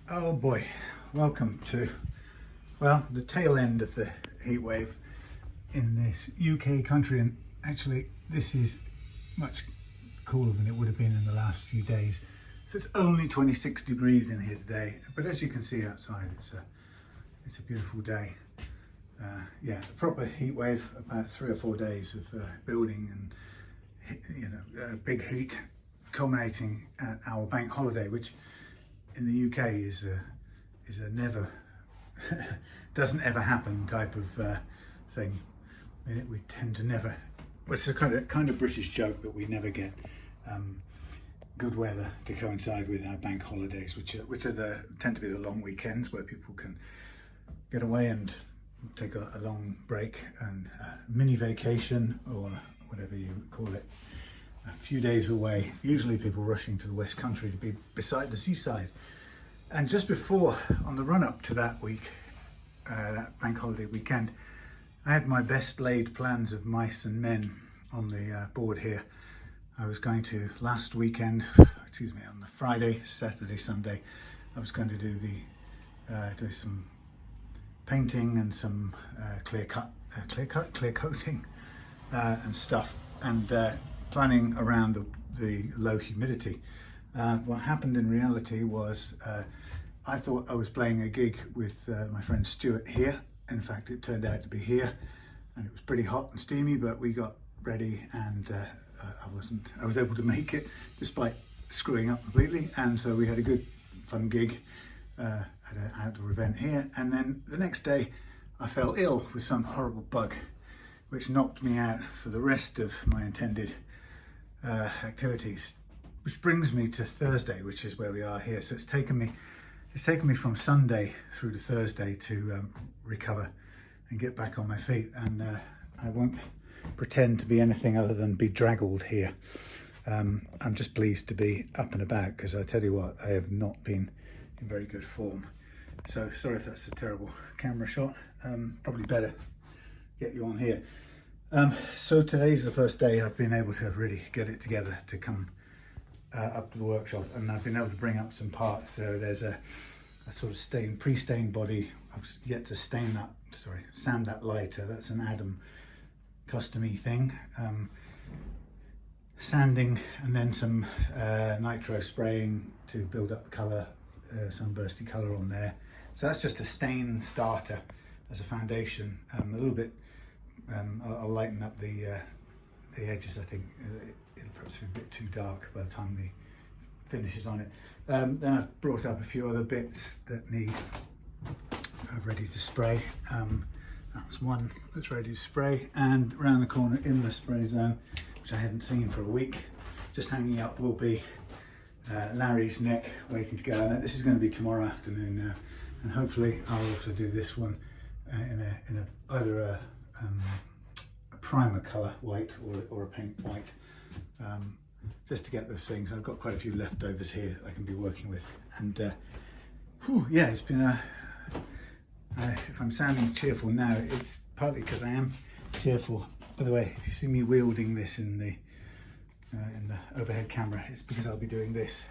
Oh boy, welcome to, well, the tail end of the heat wave in this UK country, and actually this is much cooler than it would have been in the last few days. So it's only 26 degrees in here today, but as you can see outside, it's a beautiful day. Yeah, a proper heat wave, about 3 or 4 days of building and big heat, culminating at our bank holiday, which in the UK is a never doesn't ever happen type of thing. We tend to never. Well, it's a kind of British joke that we never get good weather to coincide with our bank holidays, which tend to be the long weekends where people can get away and take a long break and mini vacation or whatever you call it. A few days away, usually people rushing to the West Country to be beside the seaside. And just before, on the run up to that week, that bank holiday weekend, I had my best laid plans of mice and men on the board here. I was going to, last weekend, on the Friday, Saturday, Sunday, I was going to do do some painting and some clear coating and stuff, and planning around the low humidity. What happened in reality was I thought I was playing a gig with my friend Stuart here. In fact, it turned out to be here, and it was pretty hot and steamy, but we got ready, and I was able to make it despite screwing up completely. And so we had a good fun gig at an outdoor event here, and then the next day I fell ill with some horrible bug which knocked me out for the rest of my intended activities, which brings me to Thursday, which is where we are here. So it's taken me from Sunday through to Thursday to recover and get back on my feet, and I won't pretend to be anything other than bedraggled here. I'm just pleased to be up and about, because I tell you what, I have not been in very good form. So sorry if that's a terrible camera shot. Probably better get you on here. So today's the first day I've been able to really get it together to come up to the workshop, and I've been able to bring up some parts. So there's a sort of pre-stained body. I've yet to sand that lighter. That's an Adam custom-y thing. Sanding, and then some nitro spraying to build up the colour, sunbursty colour on there. So that's just a stain starter as a foundation. A little bit, I'll lighten up the edges. I think it'll perhaps be a bit too dark by the time the finish is on it. Then I've brought up a few other bits that need ready to spray. That's one that's ready to spray, and around the corner in the spray zone, which I hadn't seen for a week, just hanging up, will be Larry's neck waiting to go. And this is going to be tomorrow afternoon now, and hopefully I'll also do this one in either a primer colour white or a paint white, just to get those things. I've got quite a few leftovers here I can be working with, and yeah, it's been if I'm sounding cheerful now, it's partly because I am cheerful. By the way, if you see me wielding this in the overhead camera, it's because I'll be doing this.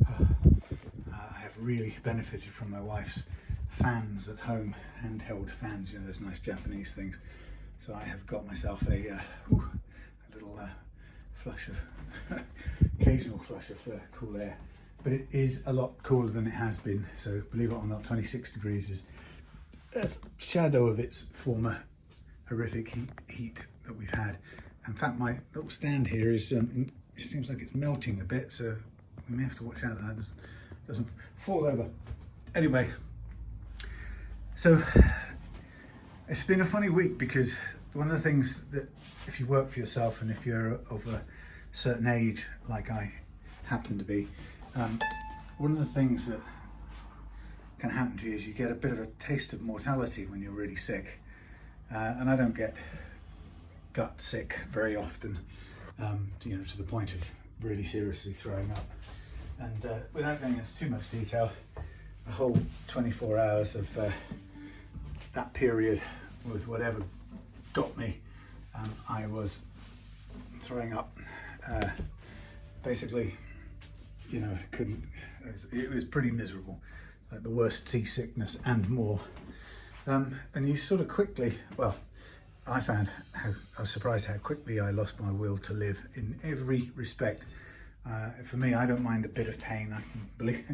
I have really benefited from my wife's fans at home, handheld fans, you know, those nice Japanese things. So I have got myself a little flush of occasional flush of cool air, but it is a lot cooler than it has been. So believe it or not, 26 degrees is a shadow of its former horrific heat that we've had. In fact, my little stand here is it seems like it's melting a bit, so we may have to watch out that doesn't fall over. Anyway, so it's been a funny week, because one of the things that, if you work for yourself and if you're of a certain age like I happen to be, one of the things that can happen to you is you get a bit of a taste of mortality when you're really sick. And I don't get gut sick very often, to the point of really seriously throwing up. And without going into too much detail, a whole 24 hours of that period with whatever got me, I was throwing up. Basically, it was pretty miserable. like the worst seasickness and more. And you sort of quickly, well, I found I was surprised how quickly I lost my will to live in every respect. For me, I don't mind a bit of pain. I can believe,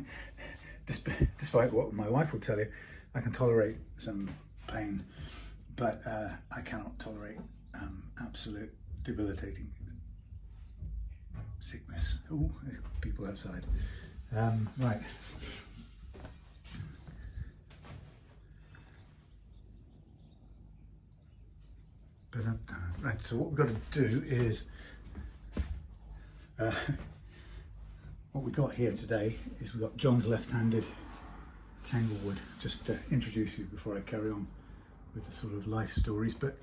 despite what my wife will tell you, I can tolerate some pain, but I cannot tolerate absolute debilitating sickness. Oh, people outside. Right. But right. So what we've got to do is what we got here today is we've got John's left-handed Tanglewood. Just to introduce you before I carry on with the sort of life stories, but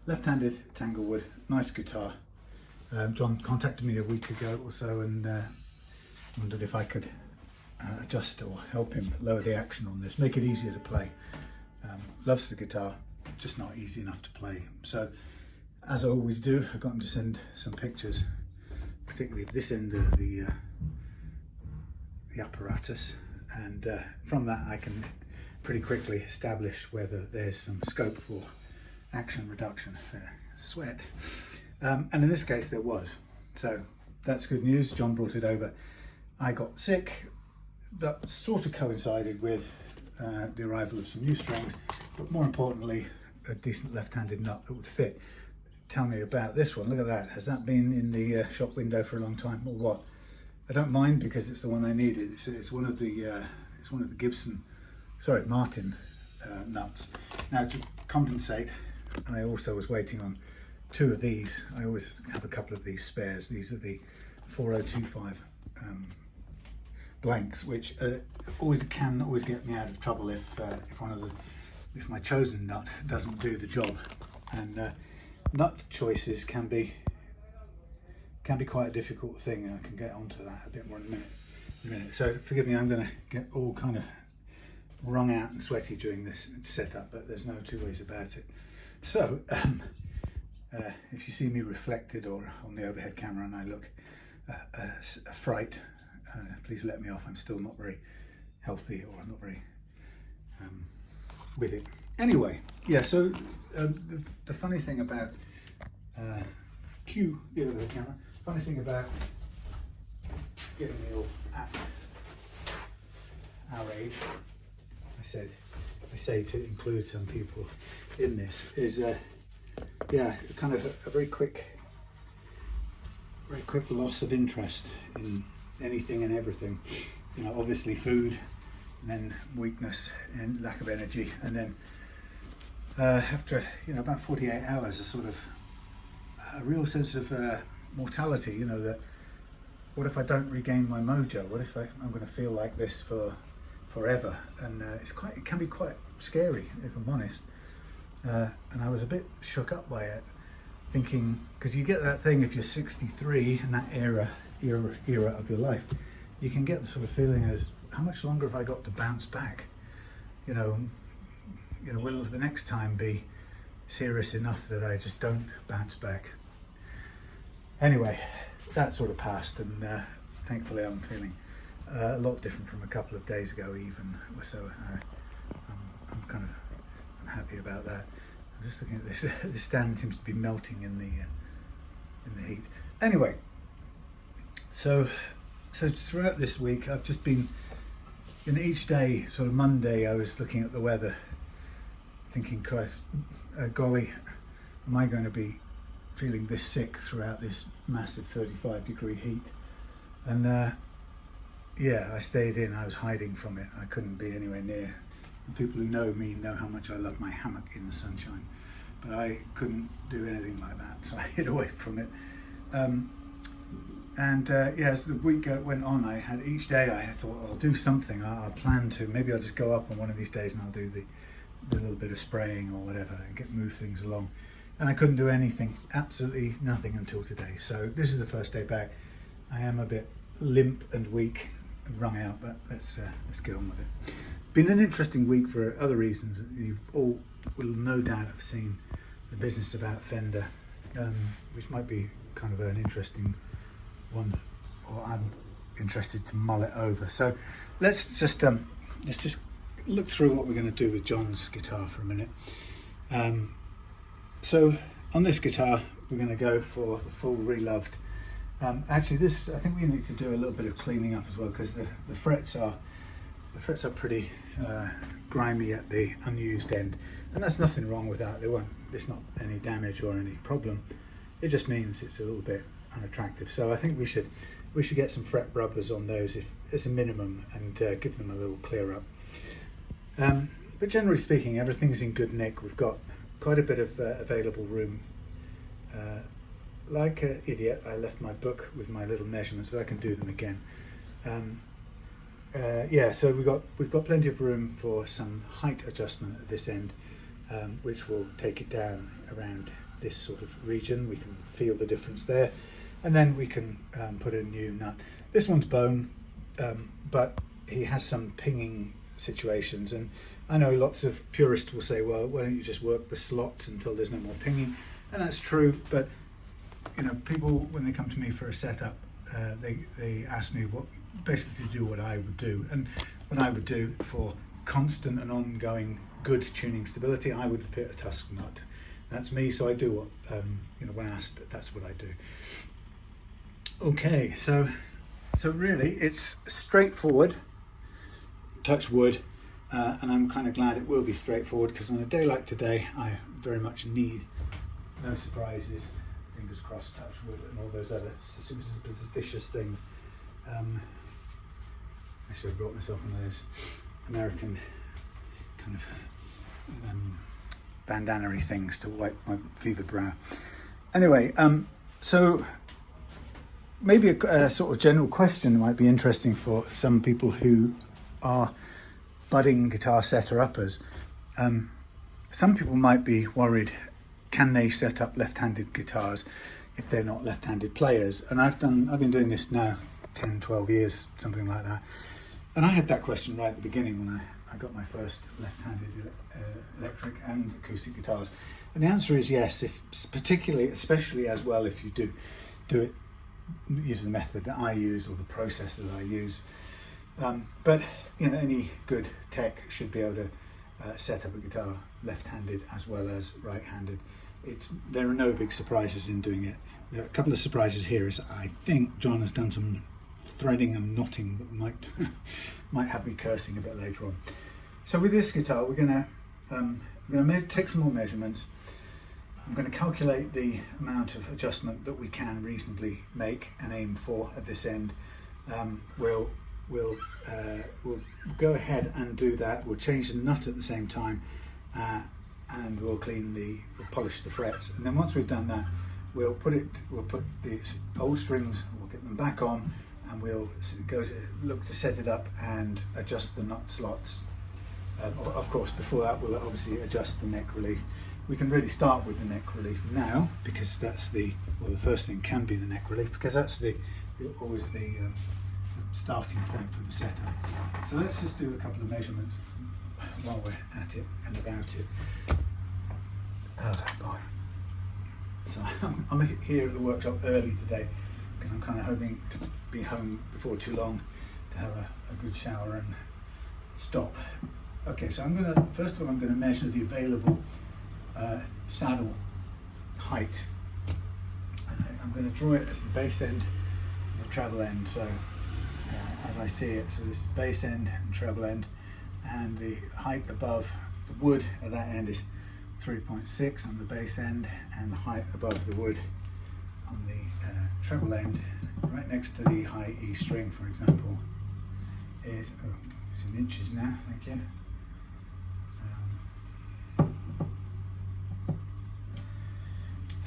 left-handed Tanglewood, nice guitar. John contacted me a week ago or so and wondered if I could adjust or help him lower the action on this, make it easier to play. Loves the guitar, just not easy enough to play. So, as I always do, I got him to send some pictures, particularly of this end of the apparatus, and from that I can pretty quickly establish whether there's some scope for action reduction. Sweat. And in this case there was. So that's good news. John brought it over. I got sick. That sort of coincided with the arrival of some new strings, but more importantly, a decent left-handed nut that would fit. Tell me about this one. Look at that. Has that been in the shop window for a long time or what? I don't mind because it's the one I needed. It's one of the Martin nuts. Now, to compensate, I also was waiting on two of these. I always have a couple of these spares. These are the 4025 blanks, which always get me out of trouble if my chosen nut doesn't do the job. And nut choices can be quite a difficult thing. I can get onto that a bit more in a minute. So forgive me, I'm going to get all kind of wrung out and sweaty during this setup, but there's no two ways about it. So if you see me reflected or on the overhead camera and I look a fright, please let me off. I'm still not very healthy, or I'm not very with it. Anyway, yeah, so the funny thing about the overhead camera, funny thing about getting ill at our age, I say to include some people in this, is kind of a very quick loss of interest in anything and everything. You know, obviously food, and then weakness and lack of energy, and then after about 48 hours, a sort of a real sense of mortality. You know, that what if I don't regain my mojo? What if I'm going to feel like this for forever? And it can be quite scary, if I'm honest. And I was a bit shook up by it, thinking, because you get that thing if you're 63 in that era of your life, you can get the sort of feeling as, how much longer have I got to bounce back? You know, will the next time be serious enough that I just don't bounce back? Anyway, that sort of passed, and thankfully I'm feeling a lot different from a couple of days ago even. So I'm happy about that. I'm just looking at this. The stand seems to be melting in the heat. Anyway, so throughout this week I've just been, each day, sort of Monday, I was looking at the weather, thinking, Christ, golly, am I going to be feeling this sick throughout this massive 35-degree heat? And I stayed in. I was hiding from it. I couldn't be anywhere near. People who know me know how much I love my hammock in the sunshine, but I couldn't do anything like that, so I hid away from it. As the week went on, I had each day I thought, I'll do something. I'll plan to, maybe I'll just go up on one of these days and I'll do the little bit of spraying or whatever and move things along. And I couldn't do anything, absolutely nothing until today. So this is the first day back. I am a bit limp and weak and wrung out, but let's get on with it. Been an interesting week for other reasons. You all will no doubt have seen the business about Fender, which might be kind of an interesting one, or I'm interested to mull it over. So let's just let's just look through what we're going to do with John's guitar for a minute. So on this guitar, we're going to go for the full reloved. Actually, this, I think we need to do a little bit of cleaning up as well, because the frets are pretty grimy at the unused end, and that's nothing wrong with that. It's not any damage or any problem. It just means it's a little bit unattractive. So I think we should get some fret rubbers on those if it's a minimum, and give them a little clear up. But generally speaking, everything's in good nick. We've got quite a bit of available room. Like an idiot, I left my book with my little measurements, but I can do them again. Yeah, so we've got plenty of room for some height adjustment at this end, which will take it down around this sort of region. We can feel the difference there, and then we can put a new nut. This one's bone, but he has some pinging situations, and I know lots of purists will say, well, why don't you just work the slots until there's no more pinging? And that's true, but you know, people, when they come to me for a setup, they ask me basically to do what I would do. And what I would do for constant and ongoing good tuning stability, I would fit a tusk nut. That's me, so I do what, you know, when asked, that's what I do. Okay, so really it's straightforward, touch wood, and I'm kind of glad it will be straightforward, because on a day like today, I very much need no surprises. Fingers crossed, touch wood, and all those other superstitious things. I should have brought myself one of those American kind of bandana-y things to wipe my fevered brow. Anyway, so maybe a sort of general question might be interesting for some people who are budding guitar setter-uppers. Some people might be worried, can they set up left-handed guitars if they're not left-handed players? And I've been doing this now 10, 12 years, something like that. And I had that question right at the beginning when I got my first left-handed electric and acoustic guitars. And the answer is yes, especially as well if you do it using the method that I use or the process that I use. But you know, any good tech should be able to set up a guitar left-handed as well as right-handed. There are no big surprises in doing it. There are a couple of surprises here. Is I think John has done some threading and knotting that might have me cursing a bit later on. So with this guitar, we're going to take some more measurements. I'm going to calculate the amount of adjustment that we can reasonably make and aim for at this end. We'll go ahead and do that. We'll change the nut at the same time, and we'll polish the frets. And then once we've done that, we'll put the old strings, we'll get them back on, and we'll look to set it up and adjust the nut slots. Of course, before that, we'll obviously adjust the neck relief. We can really start with the neck relief now, because that's the first thing can be the neck relief, because that's always the starting point for the setup. So let's just do a couple of measurements while we're at it and about it. Oh boy. So I'm here at the workshop early today, because I'm kind of hoping to be home before too long to have a good shower and stop. Okay, so first of all I'm going to measure the available saddle height. And I'm going to draw it as the bass end and the treble end. So as I see it, so this is bass end and treble end, and the height above the wood at that end is 3.6 on the bass end, and the height above the wood on the treble end, right next to the high E string, for example, is it's in inches now. Thank you.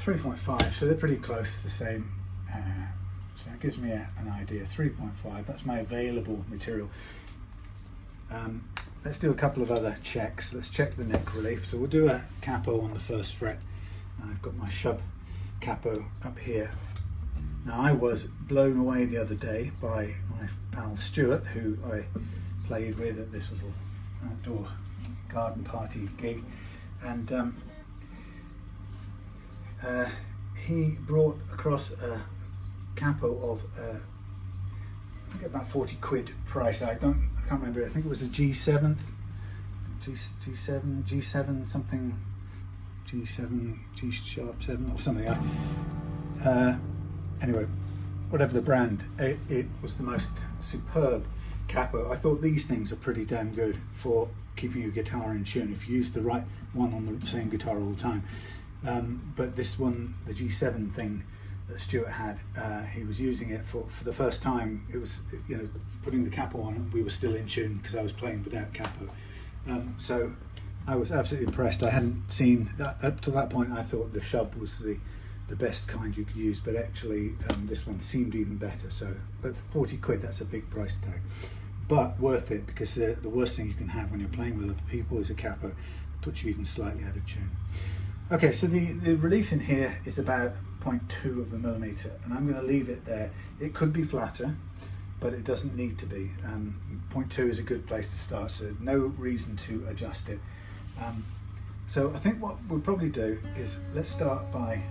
3.5, so they're pretty close to the same. So that gives me an idea. 3.5. That's my available material. Let's do a couple of other checks. Let's check the neck relief. So we'll do a capo on the first fret. I've got my shub capo up here. Now I was blown away the other day by my pal Stuart, who I played with at this little outdoor garden party gig, and he brought across a capo of I think about 40 quid price. I can't can't remember, I think it was a G7 something, G7, G sharp 7 or something. Anyway, whatever the brand, it was the most superb capo. I thought these things are pretty damn good for keeping your guitar in tune if you use the right one on the same guitar all the time. But this one, the G7 thing that Stuart had, he was using it for the first time. It was, you know, putting the capo on and we were still in tune because I was playing without capo. So I was absolutely impressed. I hadn't seen that up to that point. I thought the Shub was the best kind you could use, but actually this one seemed even better. So, but 40 quid, that's a big price tag, but worth it, because the worst thing you can have when you're playing with other people is a capo that puts you even slightly out of tune. Okay, so the relief in here is about 0.2 of a millimeter, and I'm going to leave it there. It could be flatter, but it doesn't need to be. 0.2 is a good place to start, so no reason to adjust it. So I think what we'll probably do is let's start by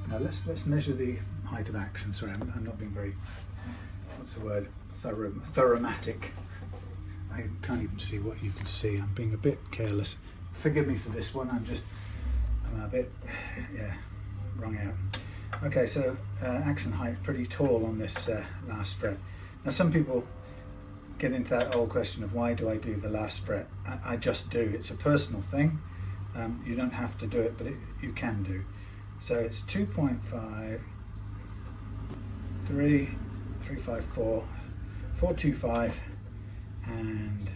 now let's measure the height of action. Sorry, I'm not being very, what's the word, thorough-matic. I can't even see what you can see. I'm being a bit careless. Forgive me for this one. I'm a bit, yeah, wrung out. Okay, so action height, pretty tall on this last fret. Now some people get into that old question of why do I do the last fret? I just do. It's a personal thing. You don't have to do it, but you can do. So it's 2.5, 3, 3, 5, 4, 4, 2, 5, and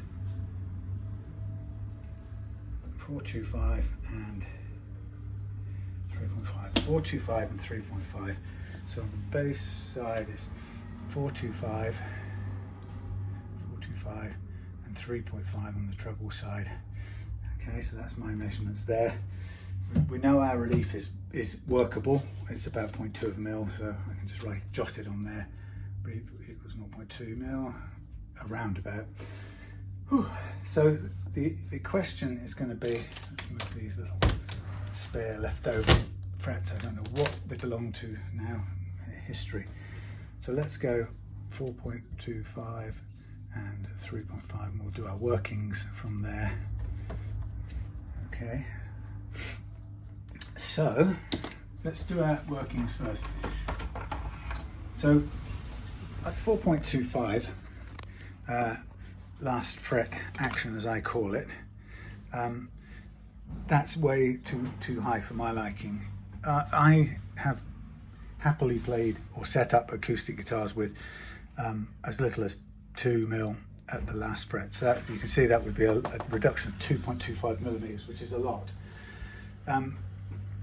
4, 2, 5, and 3.5, 4, 2, 5, and 3.5. So on the bass side is 4, 2, 5, 4, 2, 5, and 3.5 on the treble side. Okay, so that's my measurements there. We know our relief is workable. It's about 0.2 of a mil, so I can just jot it on there. Relief equals 0.2 mil, around about. Whew. So the question is going to be, let's move these little spare leftover frets. I don't know what they belong to now, history. So let's go 4.25 and 3.5, and we'll do our workings from there. Okay. So let's do our workings first. So at 4.25, last fret action as I call it, that's way too high for my liking. I have happily played or set up acoustic guitars with as little as 2 mil at the last fret. So that, you can see that would be a reduction of 2.25 millimeters, which is a lot.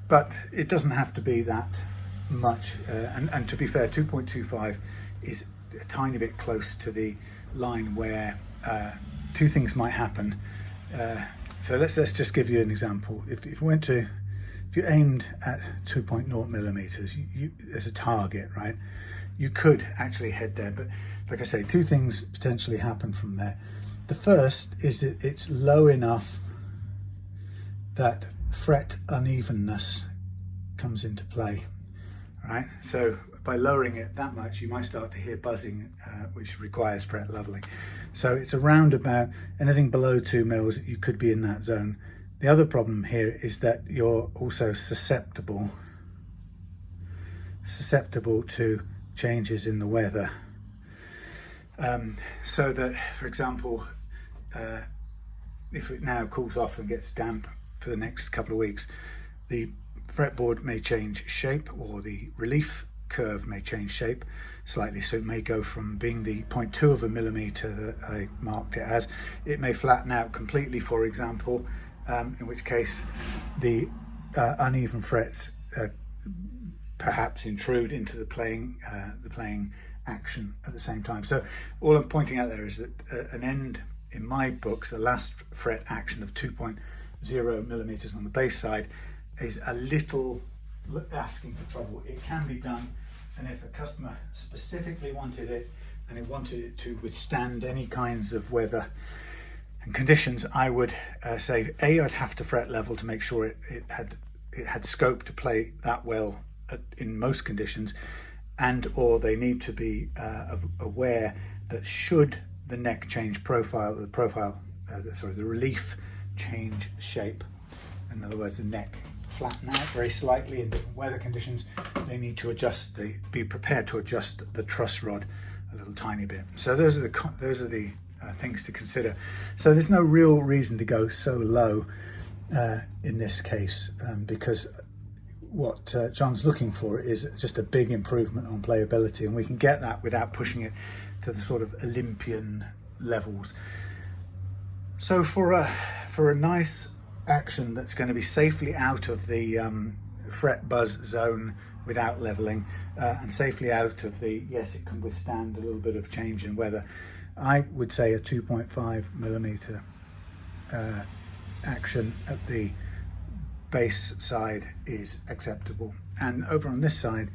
But it doesn't have to be that much. And to be fair, 2.25 is a tiny bit close to the line where two things might happen. So let's just give you an example. If you aimed at 2.0 millimeters as a target, right? You could actually head there, but like I say, two things potentially happen from there. The first is that it's low enough that fret unevenness comes into play, right? So by lowering it that much, you might start to hear buzzing, which requires fret leveling. So it's around about anything below 2 mils, you could be in that zone. The other problem here is that you're also susceptible to changes in the weather. So that, for example, if it now cools off and gets damp for the next couple of weeks, the fretboard may change shape, or the relief curve may change shape slightly. So it may go from being the 0.2 of a millimeter that I marked it as, it may flatten out completely, for example, in which case the uneven frets perhaps intrude into the playing action at the same time. So all I'm pointing out there is that an end in my books, the last fret action of 2.0 millimeters on the bass side, is a little asking for trouble. It can be done, and if a customer specifically wanted it and it wanted it to withstand any kinds of weather and conditions, I would say I'd have to fret level to make sure it had scope to play that well in most conditions, and or they need to be aware that should the neck change profile, the relief change shape. In other words, the neck flatten out very slightly in different weather conditions. They need to adjust, be prepared to adjust the truss rod a little tiny bit. So those are the things to consider. So there's no real reason to go so low in this case, because what John's looking for is just a big improvement on playability, and we can get that without pushing it to the sort of Olympian levels. So for a nice action that's going to be safely out of the fret buzz zone without leveling, and safely out of the, yes, it can withstand a little bit of change in weather, I would say a 2.5mm action at the bass side is acceptable, and over on this side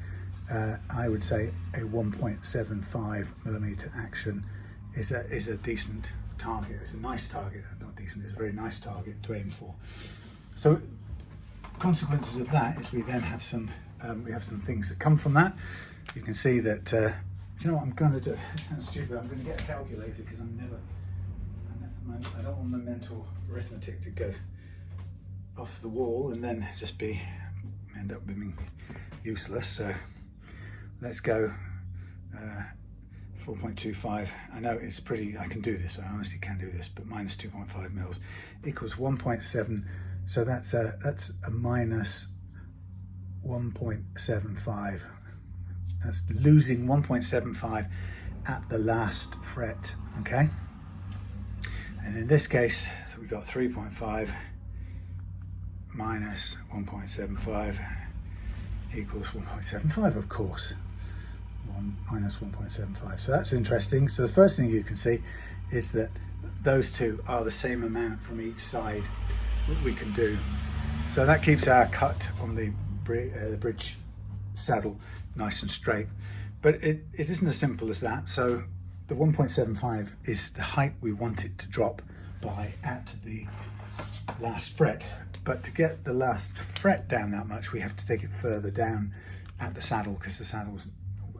I would say a 1.75mm action is a decent target. It's a nice target, not decent, it's a very nice target to aim for. So consequences of that is we then have some things that come from that. You can see that do you know what I'm going to do? It sounds stupid. I'm going to get a calculator because I don't want my mental arithmetic to go off the wall and then just end up being useless. So let's go 4.25. I know it's pretty, I can do this, I honestly can do this, but minus 2.5 mils equals 1.7. So that's a minus 1.75. That's losing 1.75 at the last fret, okay? And in this case, we got 3.5 minus 1.75 equals 1.75, of course. Minus 1.75. So that's interesting. So the first thing you can see is that those two are the same amount from each side that we can do. So that keeps our cut on the bridge saddle nice and straight. But it isn't as simple as that. So the 1.75 is the height we want it to drop by at the last fret. But to get the last fret down that much, we have to take it further down at the saddle, because the saddle's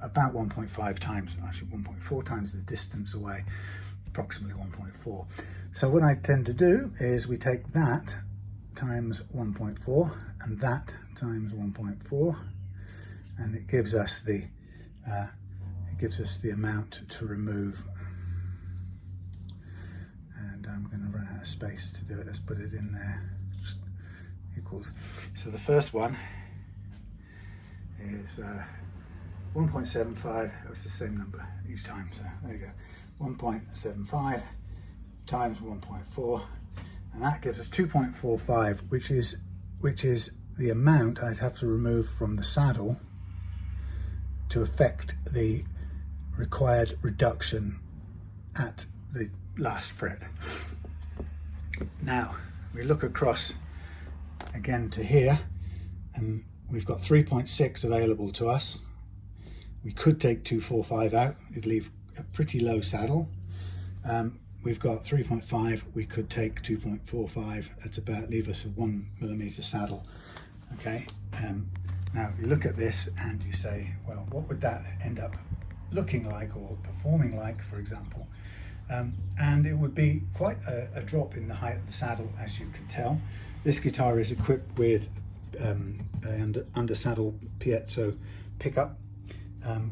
about 1.5 times, actually 1.4 times the distance away, approximately 1.4. So what I tend to do is we take that times 1.4 and that times 1.4, and it gives us the amount to remove. And I'm going to run out of space to do it. Let's put it in there. Just equals. So the first one is 1.75. That's the same number each time. So there you go. 1.75 times 1.4, and that gives us 2.45, which is the amount I'd have to remove from the saddle to affect the required reduction at the last fret. Now we look across again to here, and we've got 3.6 available to us. We could take 245 out, it'd leave a pretty low saddle. We've got 3.5, we could take 2.45, that's about, leave us a 1mm saddle. Okay, now you look at this and you say, well, what would that end up looking like or performing like, for example? And it would be quite a drop in the height of the saddle, as you can tell. This guitar is equipped with an under saddle piezo pickup,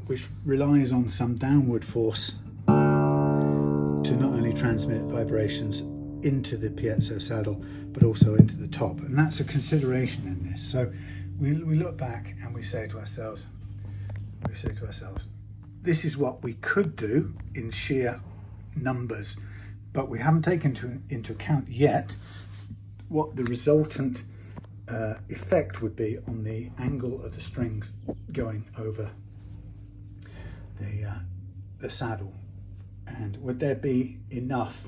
which relies on some downward force to not only transmit vibrations into the piezo saddle, but also into the top. And that's a consideration in this. So we look back and we say to ourselves, this is what we could do in sheer numbers, but we haven't taken into account yet what the resultant effect would be on the angle of the strings going over the saddle, and would there be enough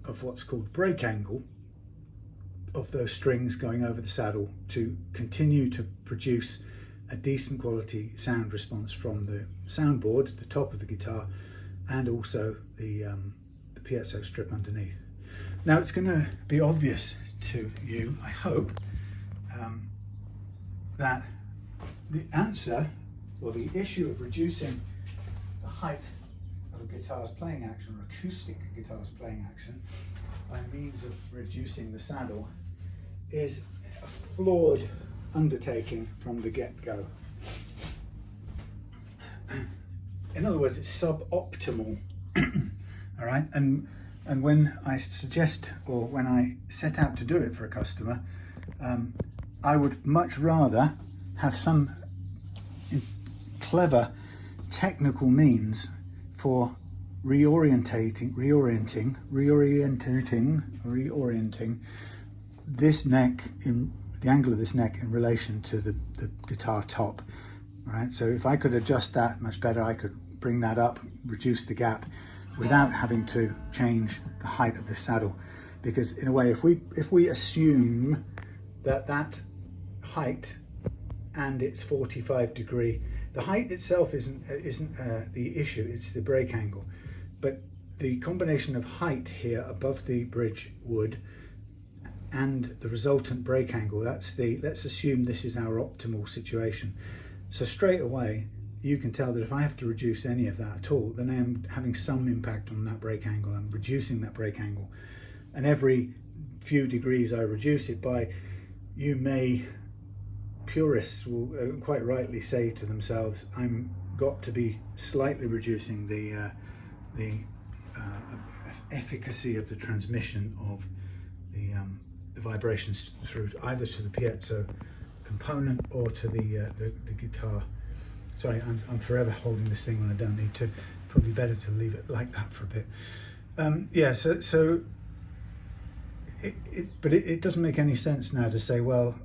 of what's called break angle of those strings going over the saddle to continue to produce a decent quality sound response from the soundboard, the top of the guitar, and also the piezo strip underneath. Now it's going to be obvious to you, I hope, that the answer, or the issue of reducing the height of a guitar's playing action, or acoustic guitar's playing action, by means of reducing the saddle, is a flawed undertaking from the get-go. In other words, it's suboptimal. All right, and when I suggest, or when I set out to do it for a customer, I would much rather have some clever technical means for reorienting this neck, in the angle of this neck in relation to the guitar top. Right, so if I could adjust that much better, I could bring that up, reduce the gap, without having to change the height of the saddle. Because in a way, if we assume that height and its 45 degree, the height itself isn't the issue, it's the break angle. But the combination of height here above the bridge wood and the resultant break angle, let's assume this is our optimal situation. So straight away, you can tell that if I have to reduce any of that at all, then I'm having some impact on that break angle. I'm reducing that break angle. And every few degrees I reduce it by, purists will quite rightly say to themselves, I'm got to be slightly reducing the efficacy of the transmission of the vibrations through either to the piezo component or to the guitar. Sorry, I'm forever holding this thing when I don't need to. Probably better to leave it like that for a bit. Yeah, so it doesn't make any sense now to say, well,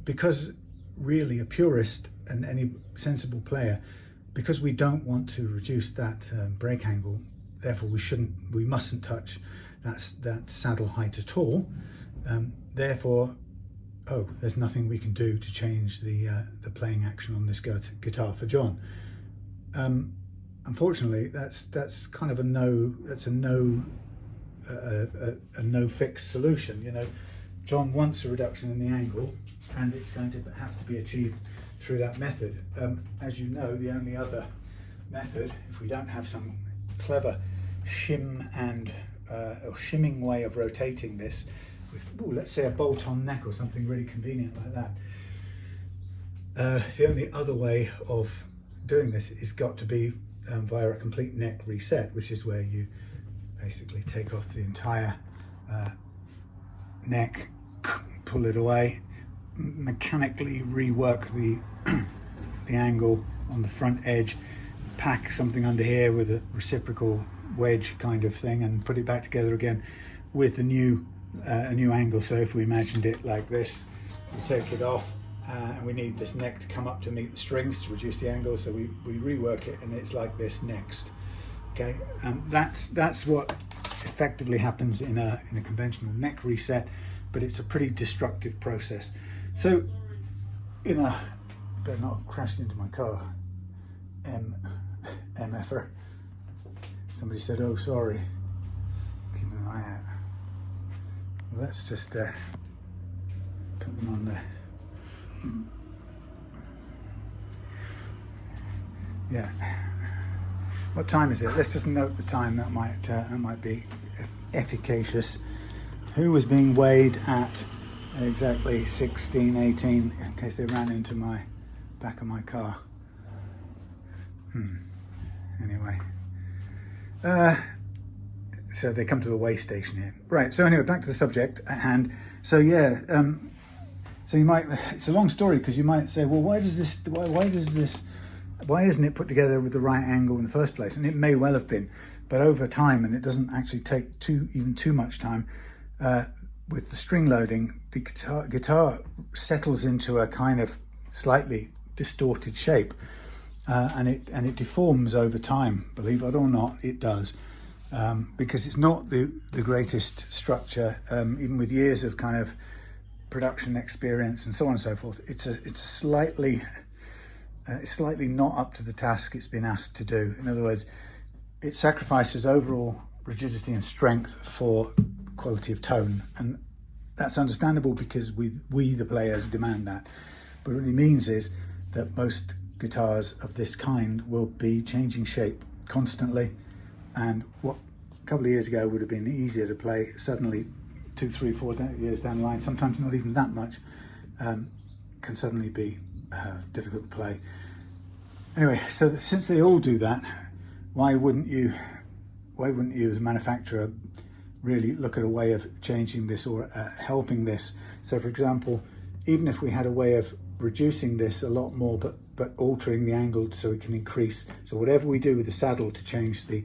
because really a purist and any sensible player, because we don't want to reduce that break angle, therefore we mustn't touch that saddle height at all. Therefore, there's nothing we can do to change the playing action on this guitar for John. Unfortunately, that's kind of a no fix solution. You know, John wants a reduction in the angle, and it's going to have to be achieved through that method. As you know, the only other method, if we don't have some clever shimming way of rotating this, with, let's say, a bolt-on neck or something really convenient like that. The only other way of doing this is got to be via a complete neck reset, which is where you basically take off the entire neck, pull it away, mechanically rework the angle on the front edge, pack something under here with a reciprocal wedge kind of thing, and put it back together again with a new angle. So if we imagined it like this, we take it off, and we need this neck to come up to meet the strings to reduce the angle, so we rework it, and it's like this next. Okay, that's what effectively happens in a conventional neck reset, but it's a pretty destructive process. So better not have crashed into my car, MFer. Somebody said, oh, sorry, keep an eye out. Well, let's just put them on there. Yeah. What time is it? Let's just note the time. That might be efficacious. Who was being weighed at exactly 16:18, in case they ran into my back of my car. Anyway. So they come to the weigh station here. Right, so anyway, back to the subject at hand. So yeah, so you might, it's a long story, because you might say, well, why isn't it put together with the right angle in the first place? And it may well have been, but over time, and it doesn't actually take even too much time, with the string loading, the guitar settles into a kind of slightly distorted shape, and it deforms over time. Believe it or not, it does, because it's not the greatest structure, even with years of kind of production experience and so on and so forth. It's slightly not up to the task it's been asked to do. In other words, it sacrifices overall rigidity and strength for quality of tone, and that's understandable because we the players demand that. But what it means is that most guitars of this kind will be changing shape constantly, and what a couple of years ago would have been easier to play, suddenly 2, 3, 4 years down the line, sometimes not even that much, can suddenly be difficult to play. Anyway, so since they all do that, why wouldn't you as a manufacturer really look at a way of changing this or helping this? So for example, even if we had a way of reducing this a lot more, but altering the angle so it can increase, so whatever we do with the saddle to change the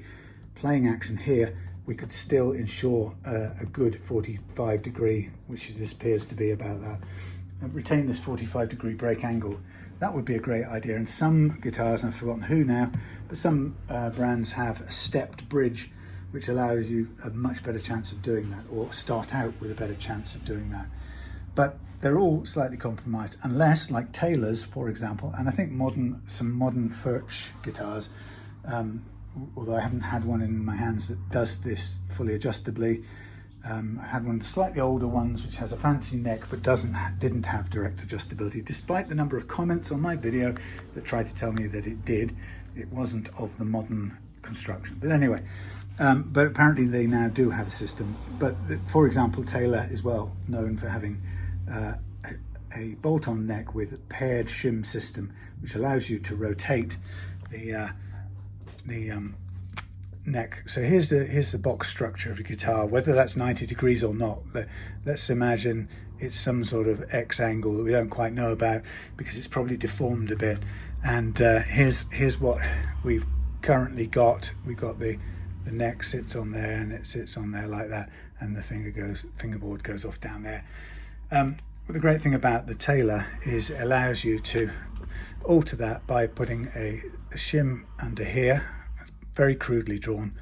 playing action here, we could still ensure a good 45 degree, which this appears to be about that, and retain this 45 degree break angle. That would be a great idea. And some guitars, and I've forgotten who now, but some brands have a stepped bridge, which allows you a much better chance of doing that, or start out with a better chance of doing that. But they're all slightly compromised, unless, like Taylor's, for example, and I think some modern Furch guitars, although I haven't had one in my hands that does this fully adjustably. I had one of the slightly older ones which has a fancy neck but didn't have direct adjustability, despite the number of comments on my video that tried to tell me that it did. It wasn't of the modern construction. But anyway, but apparently they now do have a system. But for example, Taylor is well known for having a bolt-on neck with a paired shim system, which allows you to rotate the neck. So here's the box structure of the guitar, whether that's 90 degrees or not. Let's imagine it's some sort of X angle that we don't quite know about because it's probably deformed a bit. And here's what we've currently got. We've got the neck sits on there, and it sits on there like that, and the fingerboard goes off down there. But the great thing about the Taylor is it allows you to alter that by putting a shim under here, very crudely drawn,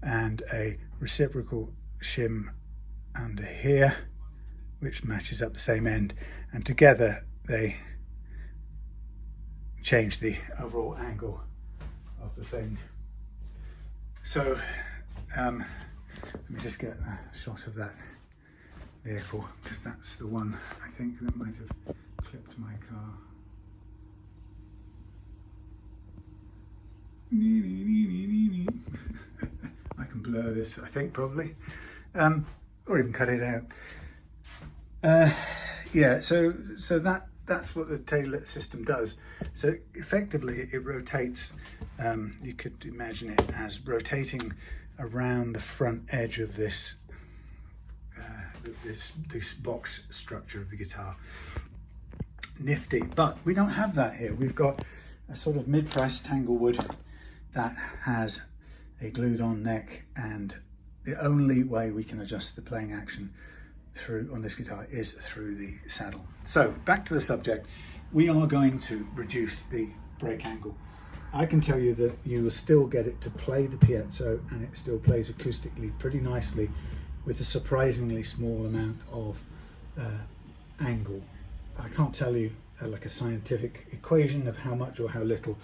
and a reciprocal shim under here, which matches up the same end, and together they change the overall angle of the thing. So let me just get a shot of that vehicle, because that's the one I think that might have clipped my car. I can blur this, I think, probably, or even cut it out. Yeah, so that's what the Taylor system does. So effectively it rotates, you could imagine it as rotating around the front edge of this this box structure of the guitar. Nifty, but we don't have that here. We've got a sort of mid-price Tanglewood that has a glued on neck, and the only way we can adjust the playing action on this guitar is through the saddle. So back to the subject, we are going to reduce the break angle. I can tell you that you will still get it to play the piezo, and it still plays acoustically pretty nicely with a surprisingly small amount of angle. I can't tell you like a scientific equation of how much or how little,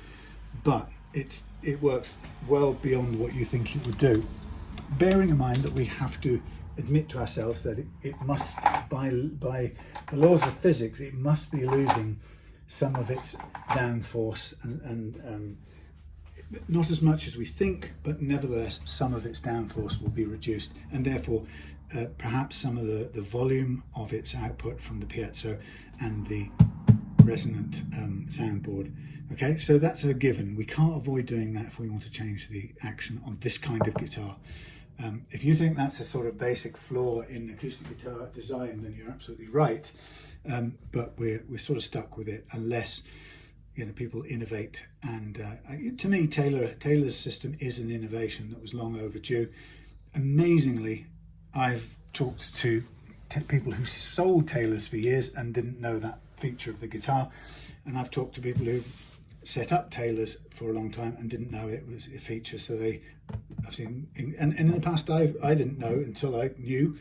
but it works well beyond what you think it would do. Bearing in mind that we have to admit to ourselves that it must, by the laws of physics, it must be losing some of its downforce, and not as much as we think, but nevertheless some of its downforce will be reduced, and therefore perhaps some of the volume of its output from the piezo and the resonant soundboard. Okay, so that's a given. We can't avoid doing that if we want to change the action on this kind of guitar. If you think that's a sort of basic flaw in acoustic guitar design, then you're absolutely right. But we're sort of stuck with it unless people innovate. And to me, Taylor's system is an innovation that was long overdue. Amazingly, I've talked to people who sold Taylors for years and didn't know that feature of the guitar, and I've talked to people who set up Taylors for a long time and didn't know it was a feature. So I've seen, and in the past I didn't know until I knew.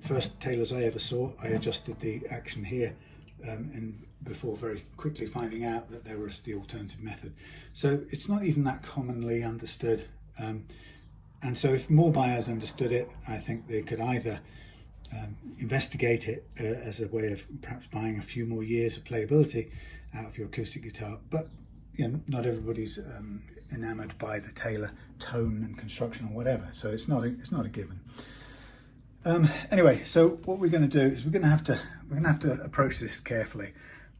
First Taylors I ever saw, I adjusted the action here, and before very quickly finding out that there was the alternative method. So it's not even that commonly understood, and so if more buyers understood it, I think they could either investigate it as a way of perhaps buying a few more years of playability out of your acoustic guitar, but not everybody's enamored by the Taylor tone and construction or whatever, so it's not a given. Anyway, so what we're going to do is we're going to have to approach this carefully.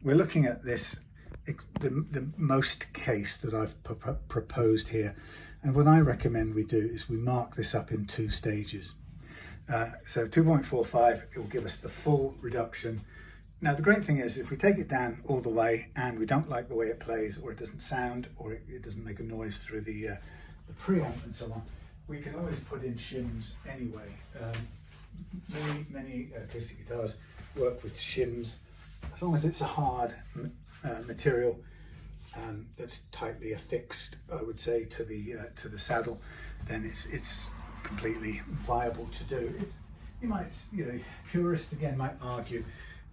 We're looking at this, the most case that I've proposed here, and what I recommend we do is we mark this up in 2 stages. So 2.45, it will give us the full reduction. Now the great thing is, if we take it down all the way and we don't like the way it plays, or it doesn't sound, or it doesn't make a noise through the preamp and so on, we can always put in shims anyway. Many acoustic guitars work with shims, as long as it's a hard material that's tightly affixed, I would say, to the saddle, then it's completely viable to do. You might, purists again might argue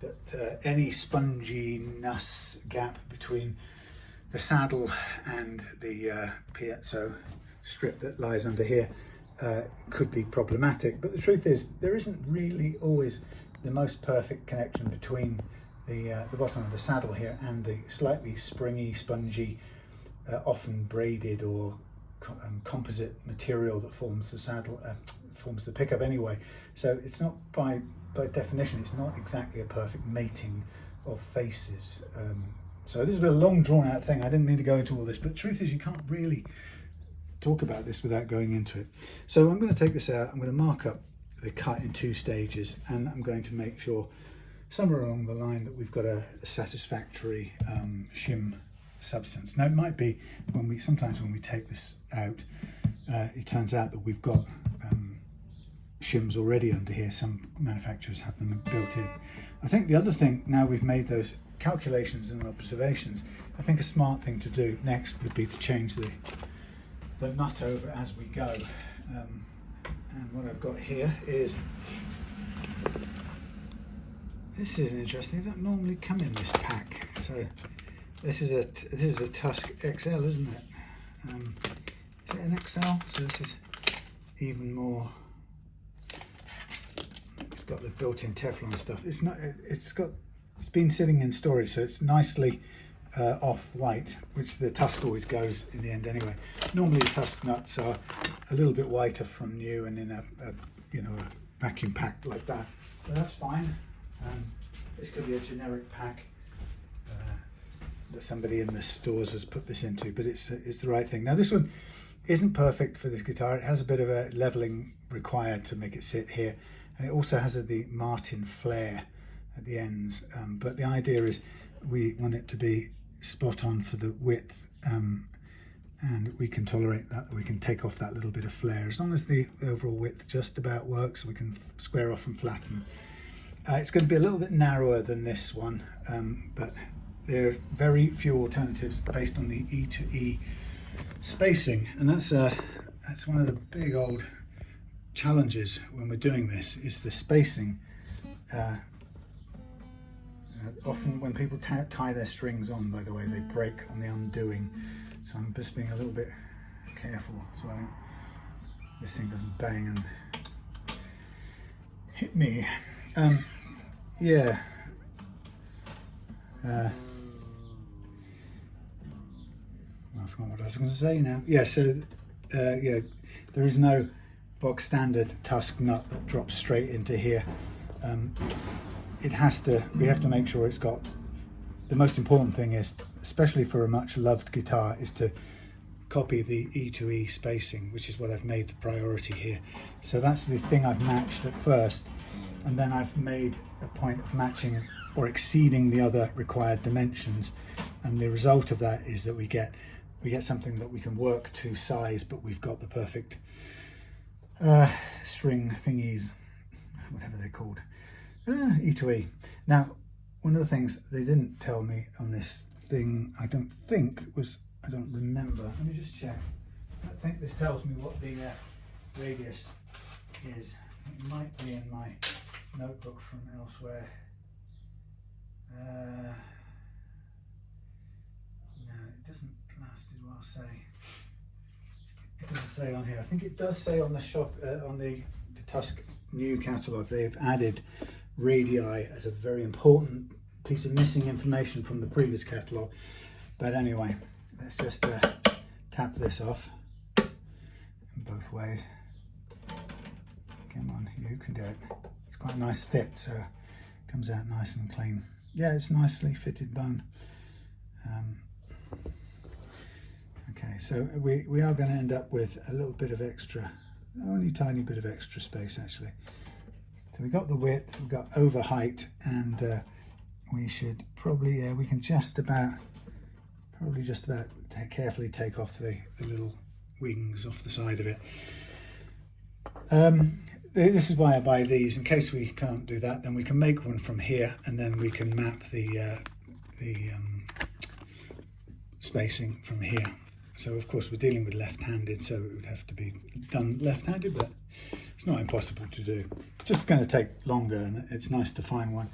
that any sponginess gap between the saddle and the piezo strip that lies under here could be problematic, but the truth is there isn't really always the most perfect connection between the bottom of the saddle here and the slightly springy, spongy, often braided or composite material that forms the saddle, forms the pickup anyway. So it's not, by definition, it's not exactly a perfect mating of faces. So this is a bit of a long drawn out thing. I didn't mean to go into all this, but the truth is you can't really talk about this without going into it. So I'm going to take this out, I'm going to mark up the cut in 2 stages, and I'm going to make sure somewhere along the line that we've got a satisfactory shim substance. Now it might be sometimes when we take this out, it turns out that we've got shims already under here. Some manufacturers have them built in. I think the other thing, now we've made those calculations and observations, I think a smart thing to do next would be to change the nut over as we go. And what I've got here is, this is interesting. They don't normally come in this pack. So this is a Tusk XL, isn't it? Is it an XL? So this is even more. It's got the built-in Teflon stuff. It's not. It's been sitting in storage, so it's nicely off-white, which the Tusk always goes in the end anyway. Normally the Tusk nuts are a little bit whiter from new and in a vacuum pack like that, but that's fine. This could be a generic pack that somebody in the stores has put this into, but it's the right thing. Now this one isn't perfect for this guitar. It has a bit of a leveling required to make it sit here, and it also has the Martin flare at the ends, but the idea is we want it to be spot on for the width, and we can tolerate that. We can take off that little bit of flare as long as the overall width just about works. We can square off and flatten. It's going to be a little bit narrower than this one, but there are very few alternatives based on the E to E spacing, and that's one of the big old challenges when we're doing this, is the spacing. Often when people tie their strings on, by the way, they break on the undoing, so I'm just being a little bit careful so this thing doesn't bang and hit me. Yeah. I forgot what I was going to say now. Yeah, so yeah, there is no bog standard Tusk nut that drops straight into here. We have to make sure it's got, the most important thing is, especially for a much loved guitar, is to copy the E to E spacing, which is what I've made the priority here. So that's the thing I've matched at first, and then I've made a point of matching or exceeding the other required dimensions, and the result of that is that we get something that we can work to size, but we've got the perfect string thingies, whatever they're called. E to E. Now, one of the things they didn't tell me on this thing, I don't remember. Let me just check. I think this tells me what the radius is. It might be in my notebook from elsewhere. No, it doesn't last as well say. It doesn't say on here. I think it does say on the shop, on the Tusk new catalogue, they've added radii as a very important piece of missing information from the previous catalogue. But anyway, let's just tap this off in both ways. Come on, you can do it. It's quite a nice fit, so it comes out nice and clean. Yeah, it's nicely fitted bone. Okay, so we are going to end up with a little bit of extra, only a tiny bit of extra space actually. So we got the width, we've got over height, and we should probably, we can just about carefully take off the little wings off the side of it. This is why I buy these. In case we can't do that, then we can make one from here, and then we can map the spacing from here. So of course we're dealing with left-handed, so it would have to be done left-handed, but it's not impossible to do. It's just going to take longer, and it's nice to find one.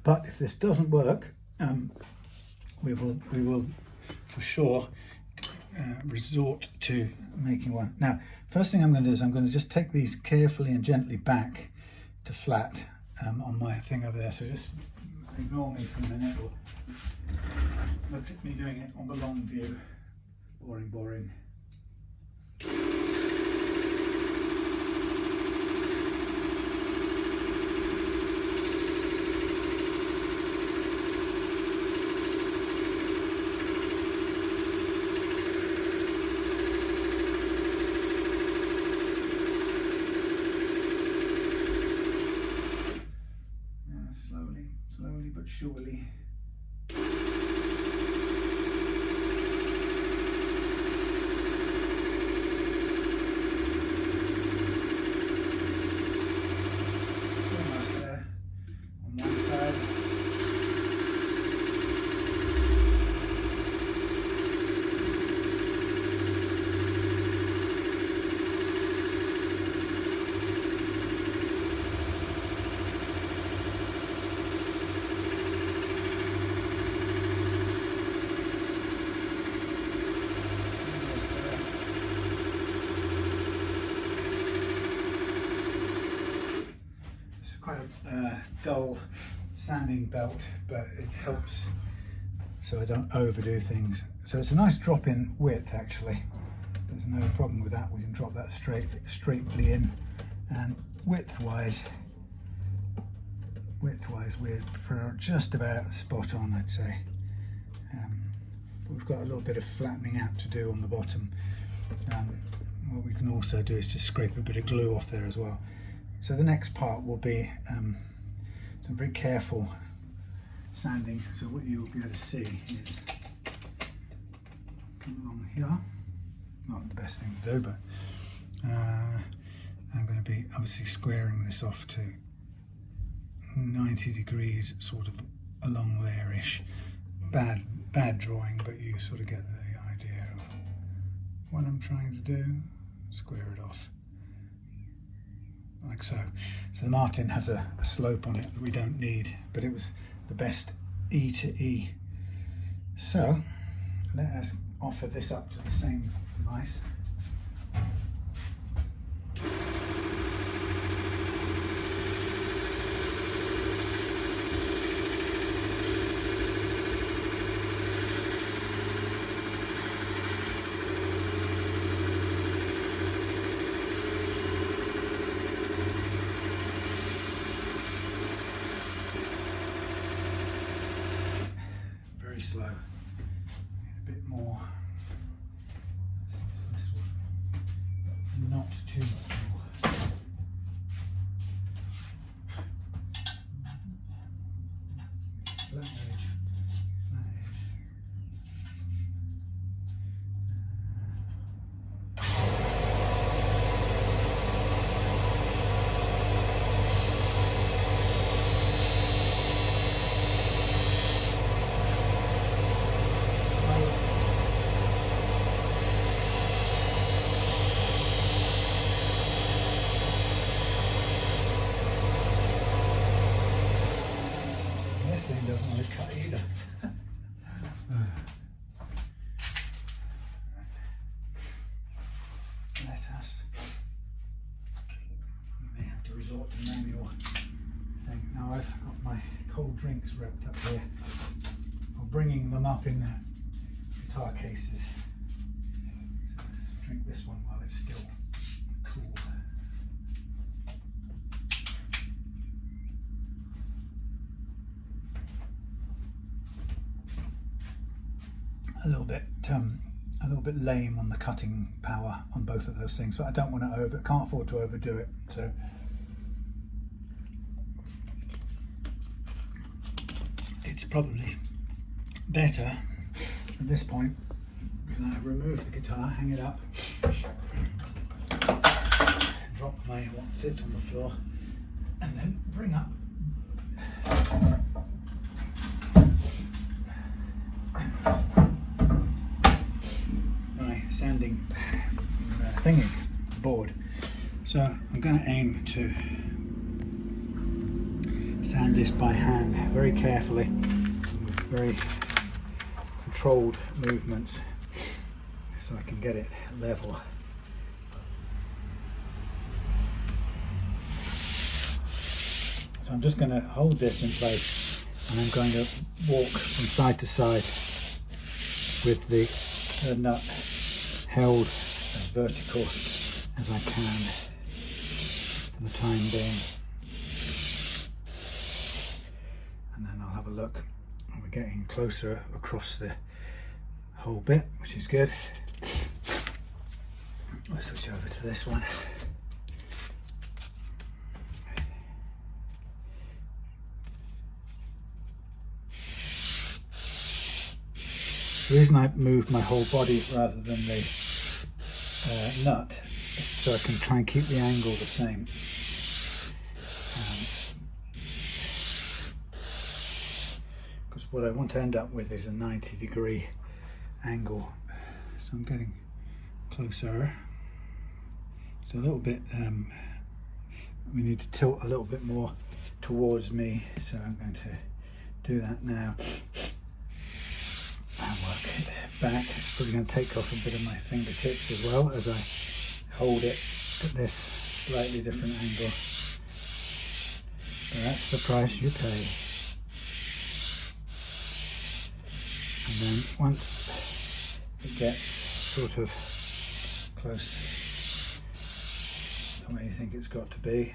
But if this doesn't work, we will for sure resort to making one. Now, first thing I'm going to do is I'm going to just take these carefully and gently back to flat on my thing over there. So just ignore me for a minute, or look at me doing it on the long view. Boring. Slowly but surely. Almost there on one side. Quite a dull sanding belt, but it helps so I don't overdo things. So it's a nice drop in width actually. There's no problem with that. We can drop that straightly in, and width-wise we're just about spot on, I'd say. But we've got a little bit of flattening out to do on the bottom. What we can also do is just scrape a bit of glue off there as well. So the next part will be some very careful sanding. So what you'll be able to see is, come along here, not the best thing to do, but I'm going to be obviously squaring this off to 90 degrees, sort of along there-ish. Bad drawing, but you sort of get the idea of what I'm trying to do. Square it off. Like so. So the Martin has a slope on it that we don't need, but it was the best E to E. So let us offer this up to the same device. Slow, a bit more. This one, not too much more. Flat edge. Doesn't want to cut either. Let us. We may have to resort to manual thing. Now I've got my cold drinks wrapped up here. I'm bringing them up in guitar cases. So let's drink this one while it's still cool. A little bit lame on the cutting power on both of those things, but I don't want to can't afford to overdo it. So it's probably better at this point that I remove the guitar, hang it up, drop my what's it on the floor, and then bring up my sanding thingy board. So I'm going to aim to sand this by hand very carefully with very controlled movements so I can get it level. So I'm just going to hold this in place and I'm going to walk from side to side with the nut held as vertical as I can for the time being. And then I'll have a look, and we're getting closer across the whole bit, which is good. We'll switch over to this one. The reason I moved my whole body rather than the nut is so I can try and keep the angle the same. Because what I want to end up with is a 90-degree angle. So I'm getting closer. It's a little bit, we need to tilt a little bit more towards me, so I'm going to do that now. And work it back. It's probably going to take off a bit of my fingertips as well as I hold it at this slightly different angle. But that's the price you pay. And then once it gets sort of close the way you think it's got to be,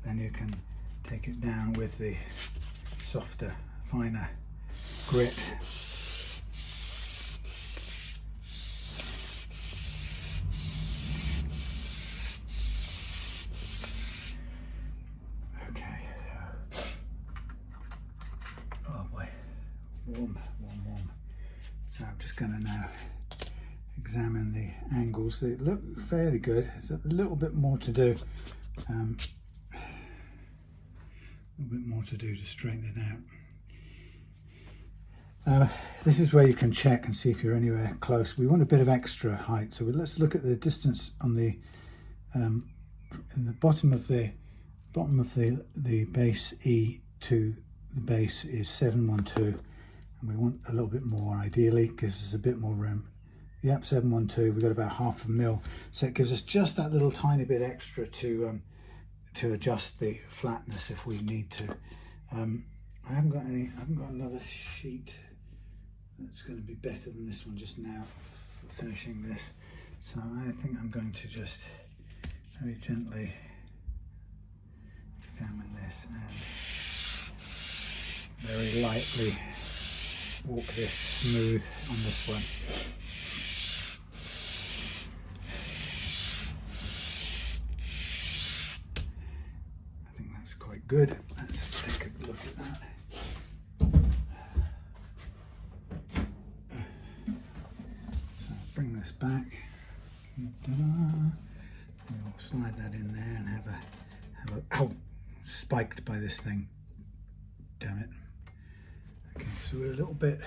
then you can take it down with the softer, finer grit. Warm. So I'm just going to now examine the angles. They look fairly good. There's a little bit more to do. A little bit more to do to straighten it out. This is where you can check and see if you're anywhere close. We want a bit of extra height, so let's look at the distance on the in the bottom of the base E to the base is 712. We want a little bit more, ideally, gives us a bit more room. Yep, 712, we've got about half a mil, so it gives us just that little tiny bit extra to adjust the flatness if we need to. I haven't got another sheet that's going to be better than this one just now for finishing this, so I think I'm going to just very gently examine this and very lightly walk this smooth on this one. I think that's quite good. Let's take a look at that. So bring this back. We'll slide that in there and have a ow, spiked by this thing. Damn it. Okay, so we're a little bit,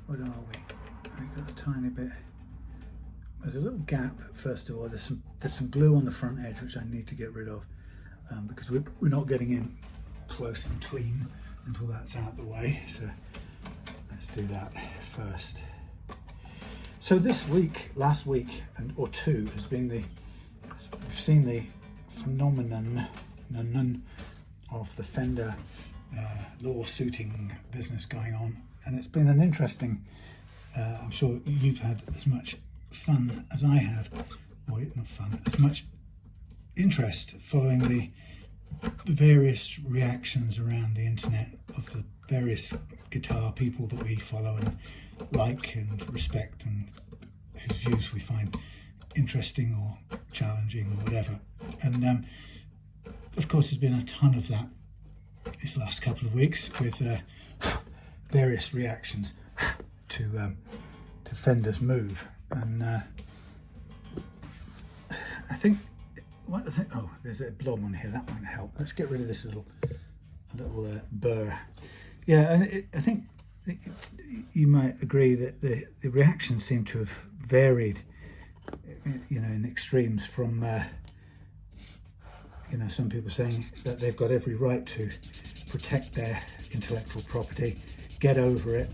what are we? We've got a tiny bit, there's a little gap first of all, there's some glue on the front edge which I need to get rid of because we're not getting in close and clean until that's out of the way, so let's do that first. So this week, last week or two has been we've seen the phenomenon of the Fender lawsuiting business going on, and it's been an interesting I'm sure you've had as much fun as I have, or not fun, as much interest following the various reactions around the internet of the various guitar people that we follow and like and respect, and whose views we find interesting or challenging or whatever. And of course there's been a ton of that these last couple of weeks with various reactions to Fender's move. And I think oh, there's a blob on here, that won't help. Let's get rid of this little burr. Yeah, and I think you might agree that the reactions seem to have varied, you know, in extremes from you know, some people saying that they've got every right to protect their intellectual property, get over it,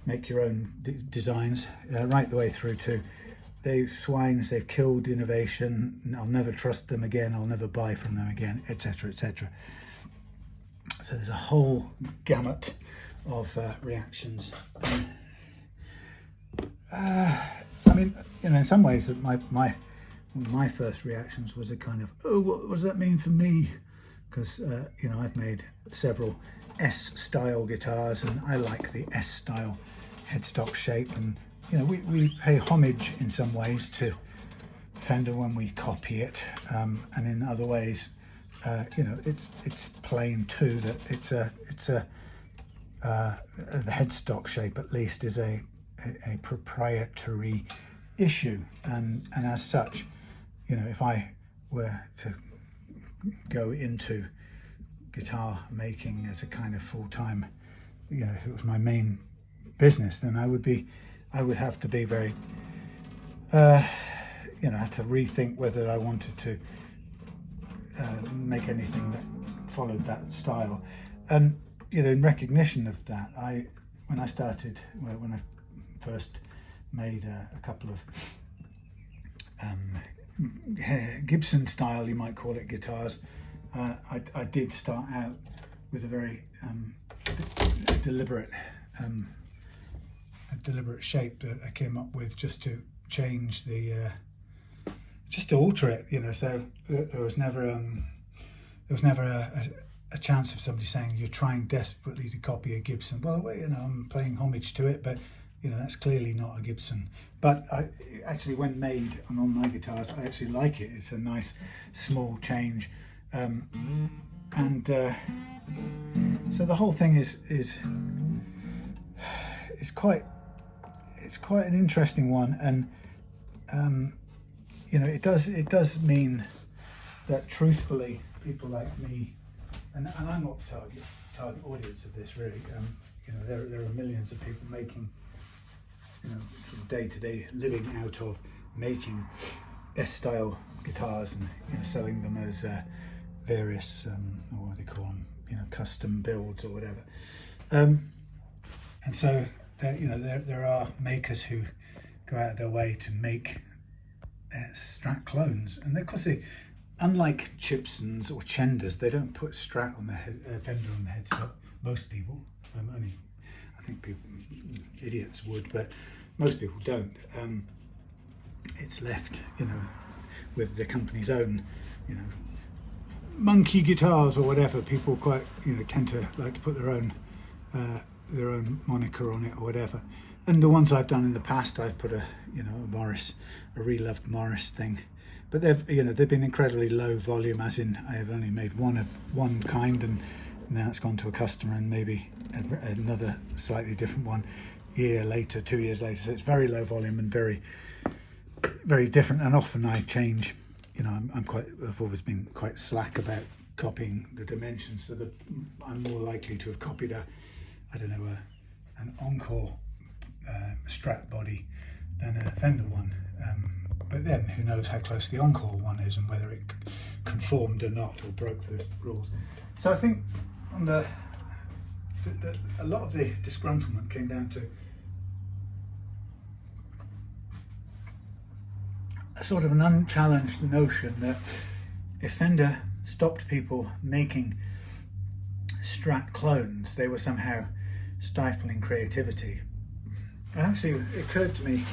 make your own designs, right the way through to they swines, they've killed innovation, I'll never trust them again, I'll never buy from them again, etc., etc. So there's a whole gamut of reactions. I mean, you know, in some ways, my first reactions was a kind of, oh, what does that mean for me? Because you know, I've made several S-style guitars, and I like the S-style headstock shape, and you know, we pay homage in some ways to Fender when we copy it, and in other ways, you know, it's plain too that the headstock shape at least is a proprietary issue, and as such, you know, if I were to go into guitar making as a kind of full-time, you know, if it was my main business, then I would have to be very, you know, have to rethink whether I wanted to make anything that followed that style. And you know, in recognition of that, when I first made a couple of Gibson style, you might call it, guitars, I did start out with a very deliberate shape that I came up with just to change just to alter it, you know. So there was never a chance of somebody saying you're trying desperately to copy a Gibson. Well, you know, I'm paying homage to it, but you know, that's clearly not a Gibson. But I actually, when made on my guitars, I actually like it. It's a nice small change, and so the whole thing is quite an interesting one, and you know, it does mean that truthfully, people like me, and I'm not the target audience of this really. You know, there are millions of people making, you know, sort of day-to-day living out of making S-style guitars and, you know, selling them as various what do they call them, you know, custom builds or whatever. And so you know, there are makers who go out of their way to make Strat clones, and of course they, unlike Gibsons or Chenders, they don't put Strat on the Fender on the headstock. Most people, only I think people, idiots would, but most people don't. It's left, you know, with the company's own, you know, monkey guitars or whatever. People quite, you know, tend to like to put their own moniker on it or whatever. And the ones I've done in the past, I've put a reloved Morris thing, but they've been incredibly low volume, as in I have only made one of one kind, and now it's gone to a customer, and maybe another slightly different one year later, 2 years later. So it's very low volume and very, very different. And often I change, you know, I've always been quite slack about copying the dimensions, so that I'm more likely to have copied an Encore Strat body than a Fender one. But then who knows how close the Encore one is and whether it conformed or not, or broke the rules. So I think on a lot of the disgruntlement came down to a sort of an unchallenged notion that if Fender stopped people making Strat clones, they were somehow stifling creativity. And actually, it occurred to me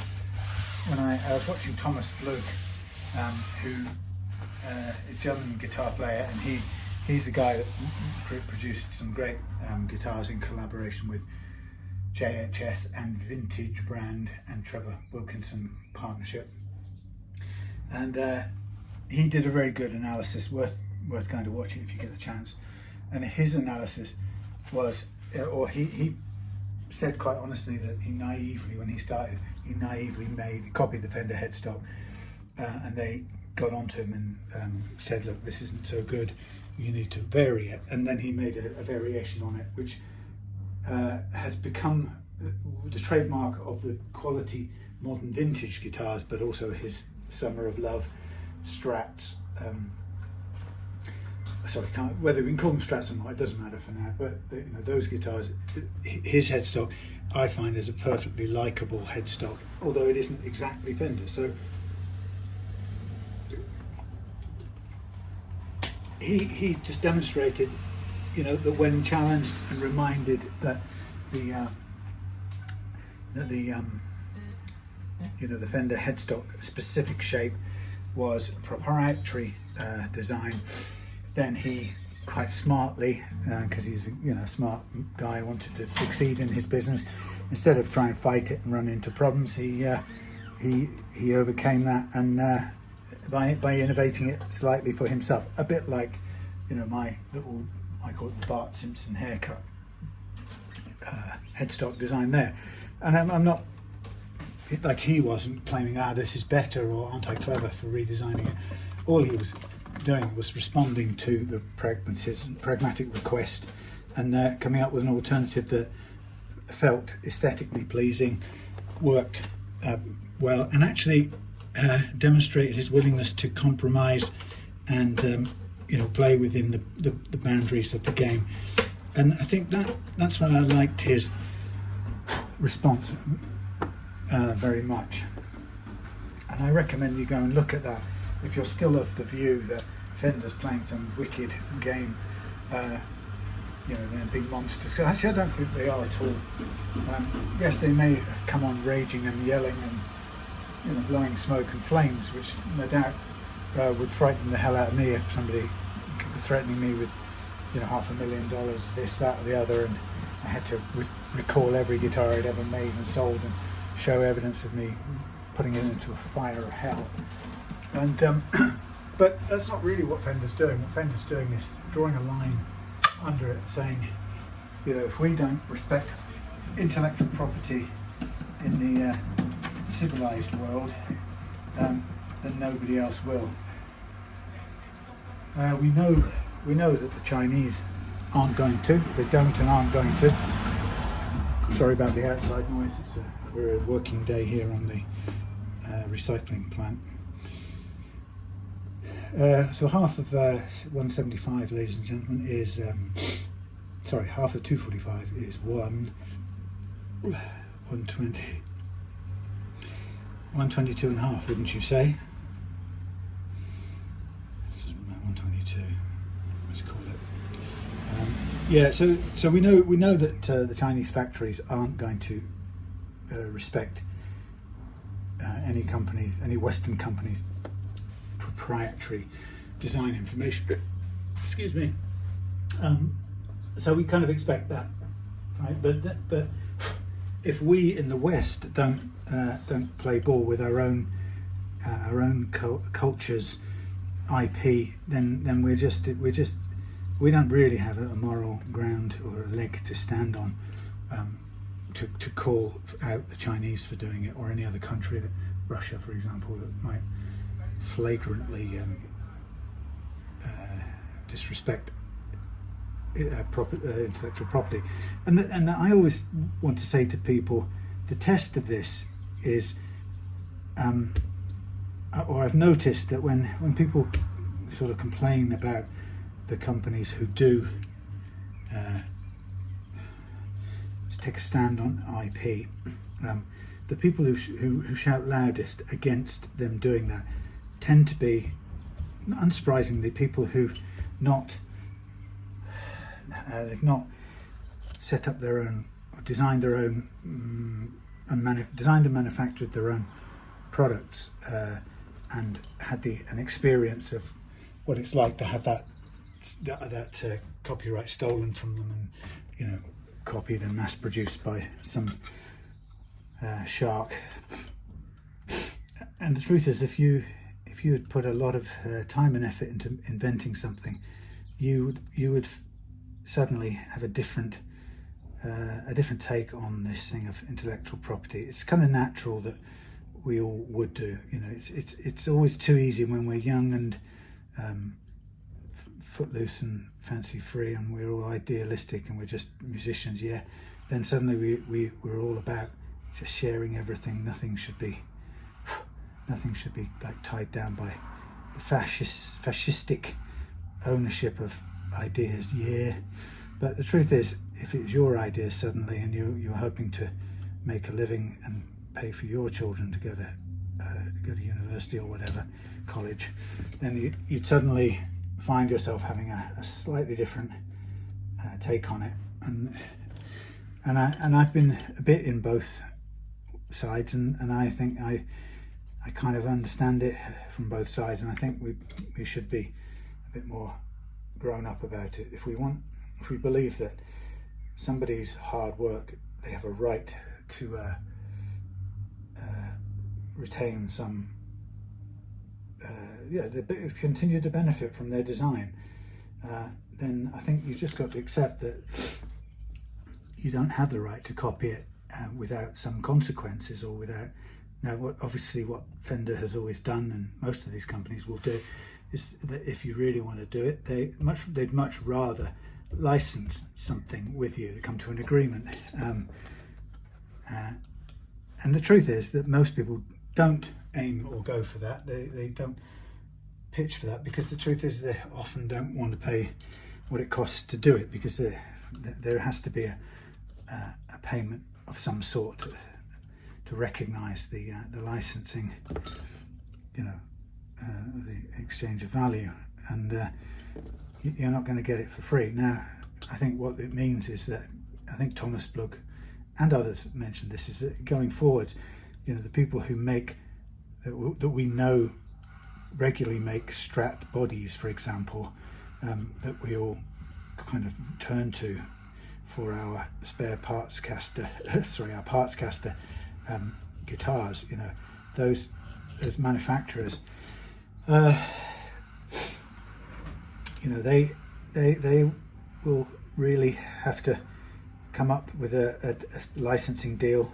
when I was watching Thomas Blug, who is a German guitar player, and he's the guy that produced some great guitars in collaboration with JHS and Vintage Brand and Trevor Wilkinson partnership. And he did a very good analysis, worth going to watch it if you get the chance. And his analysis was, or he said quite honestly that he naively, when he started, copied the Fender headstock, and they got onto him and said, look, this isn't so good, you need to vary it. And then he made a variation on it, which has become the trademark of the quality modern vintage guitars, but also his Summer of Love Strats. Whether we can call them Strats or not, it doesn't matter for now, but those guitars, his headstock I find is a perfectly likable headstock, although it isn't exactly Fender. So he just demonstrated, that when challenged and reminded that the Fender headstock specific shape was a proprietary design, then he quite smartly, because he's a smart guy, wanted to succeed in his business. Instead of trying to fight it and run into problems, he overcame that, and by innovating it slightly for himself, a bit like my little, I call it the Bart Simpson haircut headstock design there. And I'm not like he wasn't claiming this is better or aren't I clever for redesigning it. All he was doing was responding to the pragmatic request and coming up with an alternative that felt aesthetically pleasing, worked well, and actually demonstrated his willingness to compromise and play within the boundaries of the game. And I think that's why I liked his response very much. And I recommend you go and look at that if you're still of the view that Fender's playing some wicked game. They're big monsters. Actually, I don't think they are at all. Yes, they may have come on raging and yelling and blowing smoke and flames, which no doubt would frighten the hell out of me if somebody threatening me with $500,000, this, that, or the other, and I had to recall every guitar I'd ever made and sold and show evidence of me putting it into a fire of hell. And but that's not really what Fender's doing. What Fender's doing is drawing a line under it, saying, if we don't respect intellectual property in the civilized world, then nobody else will. We know that the Chinese aren't going to. They don't and aren't going to. Sorry about the outside noise. We're a working day here on the recycling plant. So half of 175, ladies and gentlemen, is half of 245 is 120, 122 and a half, wouldn't you say? This is 122. Let's call it. So we know that the Chinese factories aren't going to respect any Western companies' proprietary design information. Excuse me. So we kind of expect that, right? But if we in the West don't play ball with our own culture's IP, then we don't really have a moral ground or a leg to stand on to call out the Chinese for doing it, or any other country, Russia, for example, that might flagrantly disrespect intellectual property. And I always want to say to people, the test of this is, or I've noticed that when people sort of complain about the companies who do take a stand on IP, the people who shout loudest against them doing that tend to be, unsurprisingly, people who've they've not set up their own or designed their own designed and manufactured their own products and had an experience of what it's like to have that copyright stolen from them, and copied and mass produced by some shark. And the truth is, if you had put a lot of time and effort into inventing something, you would suddenly have a different take on this thing of intellectual property. It's kind of natural that we all would do. It's always too easy when we're young and footloose and fancy free, and we're all idealistic and we're just musicians. Yeah, then suddenly we're all about just sharing everything. Nothing should be like tied down by the fascistic ownership of ideas. Yeah, but the truth is, if it's your idea suddenly, and you're hoping to make a living and pay for your children to go to university or whatever, college, then you'd suddenly find yourself having a slightly different take on it. And I've been a bit in both sides, and I think I kind of understand it from both sides, and I think we should be a bit more grown up about it. If we believe that somebody's hard work, they have a right to retain some they continue to benefit from their design, then I think you've just got to accept that you don't have the right to copy it without some consequences, or without. Now, what Fender has always done, and most of these companies will do, is that if you really want to do it, they'd much rather license something with you. They come to an agreement, and the truth is that most people don't aim or go for that. They don't pitch for that, because the truth is they often don't want to pay what it costs to do it, because there has to be a payment of some sort to recognise the licensing, the exchange of value, and you're not going to get it for free. Now, I think what it means is that, I think Thomas Blug and others mentioned this, is that going forwards, the people who make that we know regularly make Strat bodies, for example, that we all kind of turn to for our spare parts caster, our parts caster guitars. Those manufacturers, they will really have to come up with a licensing deal,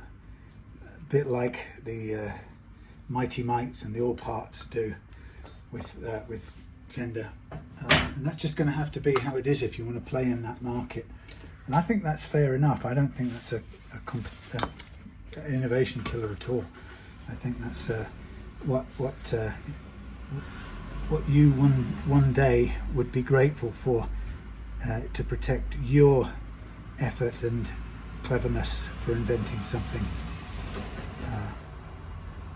a bit like the Mighty Mites and the All Parts do with Fender, and that's just going to have to be how it is if you want to play in that market. And I think that's fair enough. I don't think that's a innovation killer at all. I think that's what you one day would be grateful for, to protect your effort and cleverness for inventing something.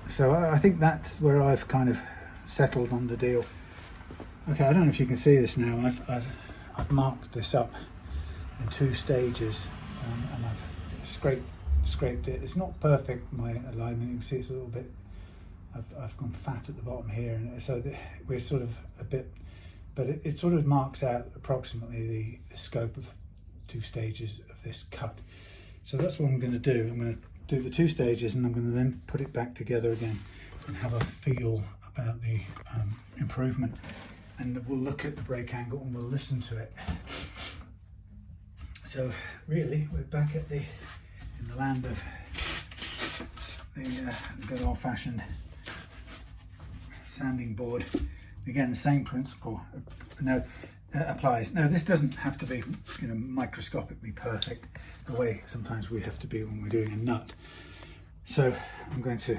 So I think that's where I've kind of settled on the deal. Okay, I don't know if you can see this now. I've marked this up in 2 stages, and I've scraped it. It's not perfect, my alignment. You can see it's a little bit. I've gone fat at the bottom here, and so we're sort of a bit. But it sort of marks out approximately the scope of 2 stages of this cut. So that's what I'm going to do. I'm going to do the 2 stages, and I'm going to then put it back together again and have a feel about the improvement. And we'll look at the break angle and we'll listen to it. So really, we're back in the land of the good old-fashioned sanding board. Again, the same principle applies. Now, this doesn't have to be microscopically perfect, the way sometimes we have to be when we're doing a nut. So I'm going to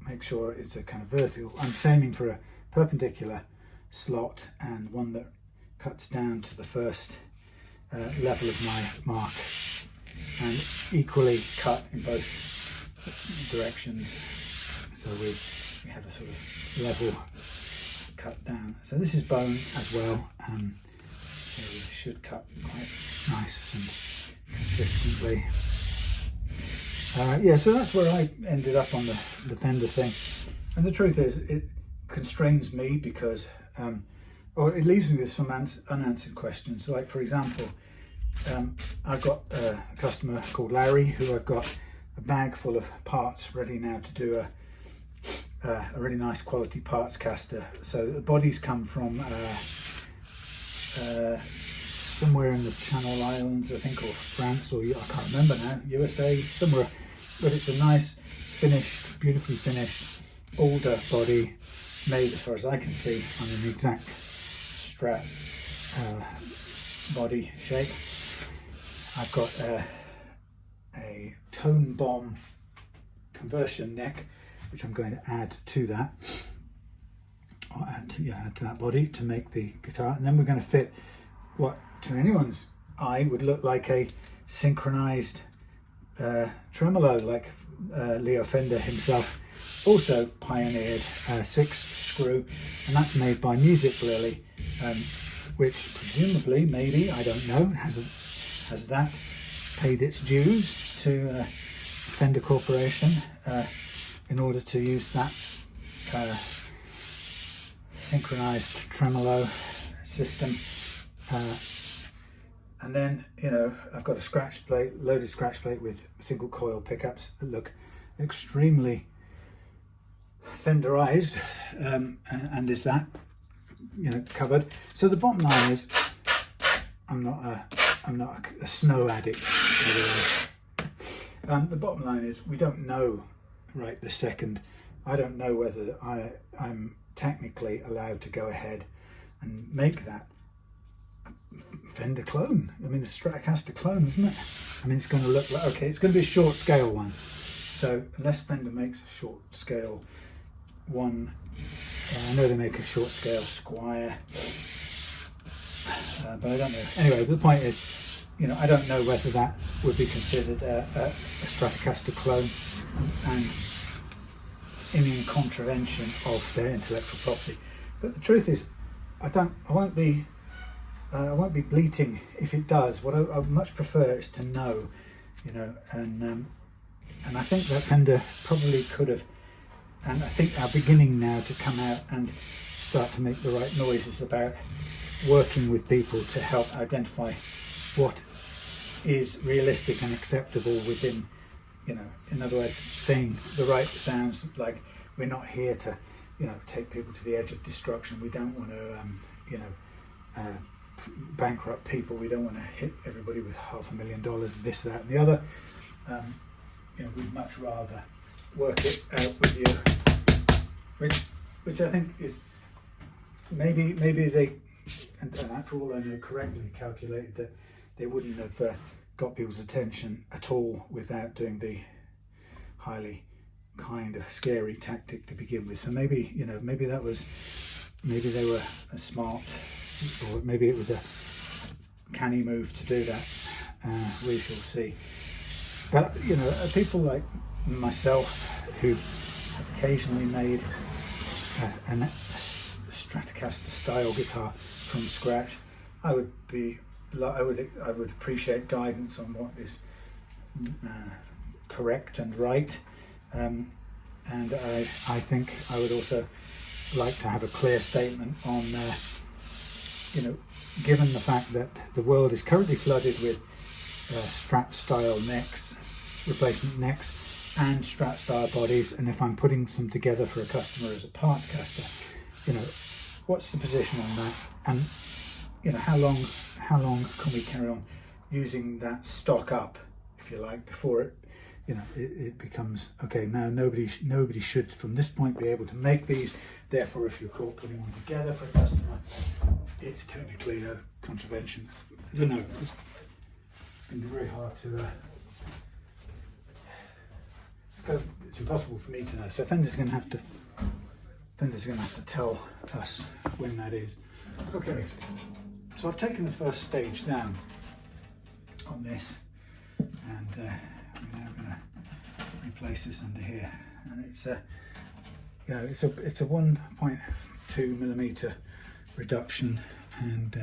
make sure it's a kind of vertical. I'm aiming for a perpendicular slot, and one that cuts down to the first level of my mark, and equally cut in both directions, so we have a sort of level cut down. So this is bone as well, so we should cut quite nice and consistently. Yeah, so that's where I ended up on the Fender thing. And the truth is, it constrains me because, or it leaves me with some unanswered questions. Like, for example, I've got a customer called Larry who I've got a bag full of parts ready now to do a really nice quality parts caster. So the bodies come from somewhere in the Channel Islands, I think, or France, or I can't remember now, USA, somewhere. But it's a nice, finished, beautifully finished, older body, made, as far as I can see, on an exact Strat body shape. I've got a tone bomb conversion neck, which I'm going to add to that, or add to that body to make the guitar. And then we're going to fit what to anyone's eye would look like a synchronized tremolo, like Leo Fender himself also pioneered 6-screw, and that's made by Music Lily, which presumably, maybe, I don't know, has that paid its dues to Fender Corporation in order to use that synchronized tremolo system. And then, you know, I've got a scratch plate, loaded scratch plate with single coil pickups that look extremely Fenderized, and is that, you know, covered. So the bottom line is, I'm not a snow addict. The bottom line is, we don't know right this second. I don't know whether I'm technically allowed to go ahead and make that Fender clone. I mean, it's a Stratocaster clone, isn't it? I mean, it's going to look like, okay, it's going to be a short scale one. So unless Fender makes a short scale one, I know they make a short scale Squire, but I don't know. Anyway, the point is, you know, I don't know whether that would be considered a Stratocaster clone and in contravention of their intellectual property. But the truth is, I won't be bleating if it does. What I would much prefer is to know, you know, and I think that Fender probably could have, and I think are beginning now to come out and start to make the right noises about working with people to help identify what is realistic and acceptable within, you know, in other words, saying the right sounds. Like, we're not here to, you know, take people to the edge of destruction. We don't want to, you know, bankrupt people. We don't want to hit everybody with $500,000, this, that, and the other. You know, we'd much rather work it out with you, which I think is maybe they, and that, for all I know, correctly calculated that they wouldn't have got people's attention at all without doing the highly kind of scary tactic to begin with. So maybe, you know, maybe they were a smart, or maybe it was a canny move to do that. We shall see. But, you know, people like myself who have occasionally made a Stratocaster style guitar from scratch, I would appreciate guidance on what is correct and right, and I think I would also like to have a clear statement on, you know, given the fact that the world is currently flooded with Strat style necks, replacement necks, and Strat style bodies, and if I'm putting them together for a customer as a parts caster, you know, what's the position on that? And, you know, how long can we carry on using that stock up, if you like, before it, you know, it becomes, okay, now nobody should from this point be able to make these, therefore if you're caught putting one together for a customer, it's technically a contravention. I don't know, it's going to be very hard to it's impossible for me to know. So Fender's going to have to tell us when that is. Okay, so I've taken the first stage down on this, and I'm now going to replace this under here, and it's you know, it's a 1.2 millimeter reduction, and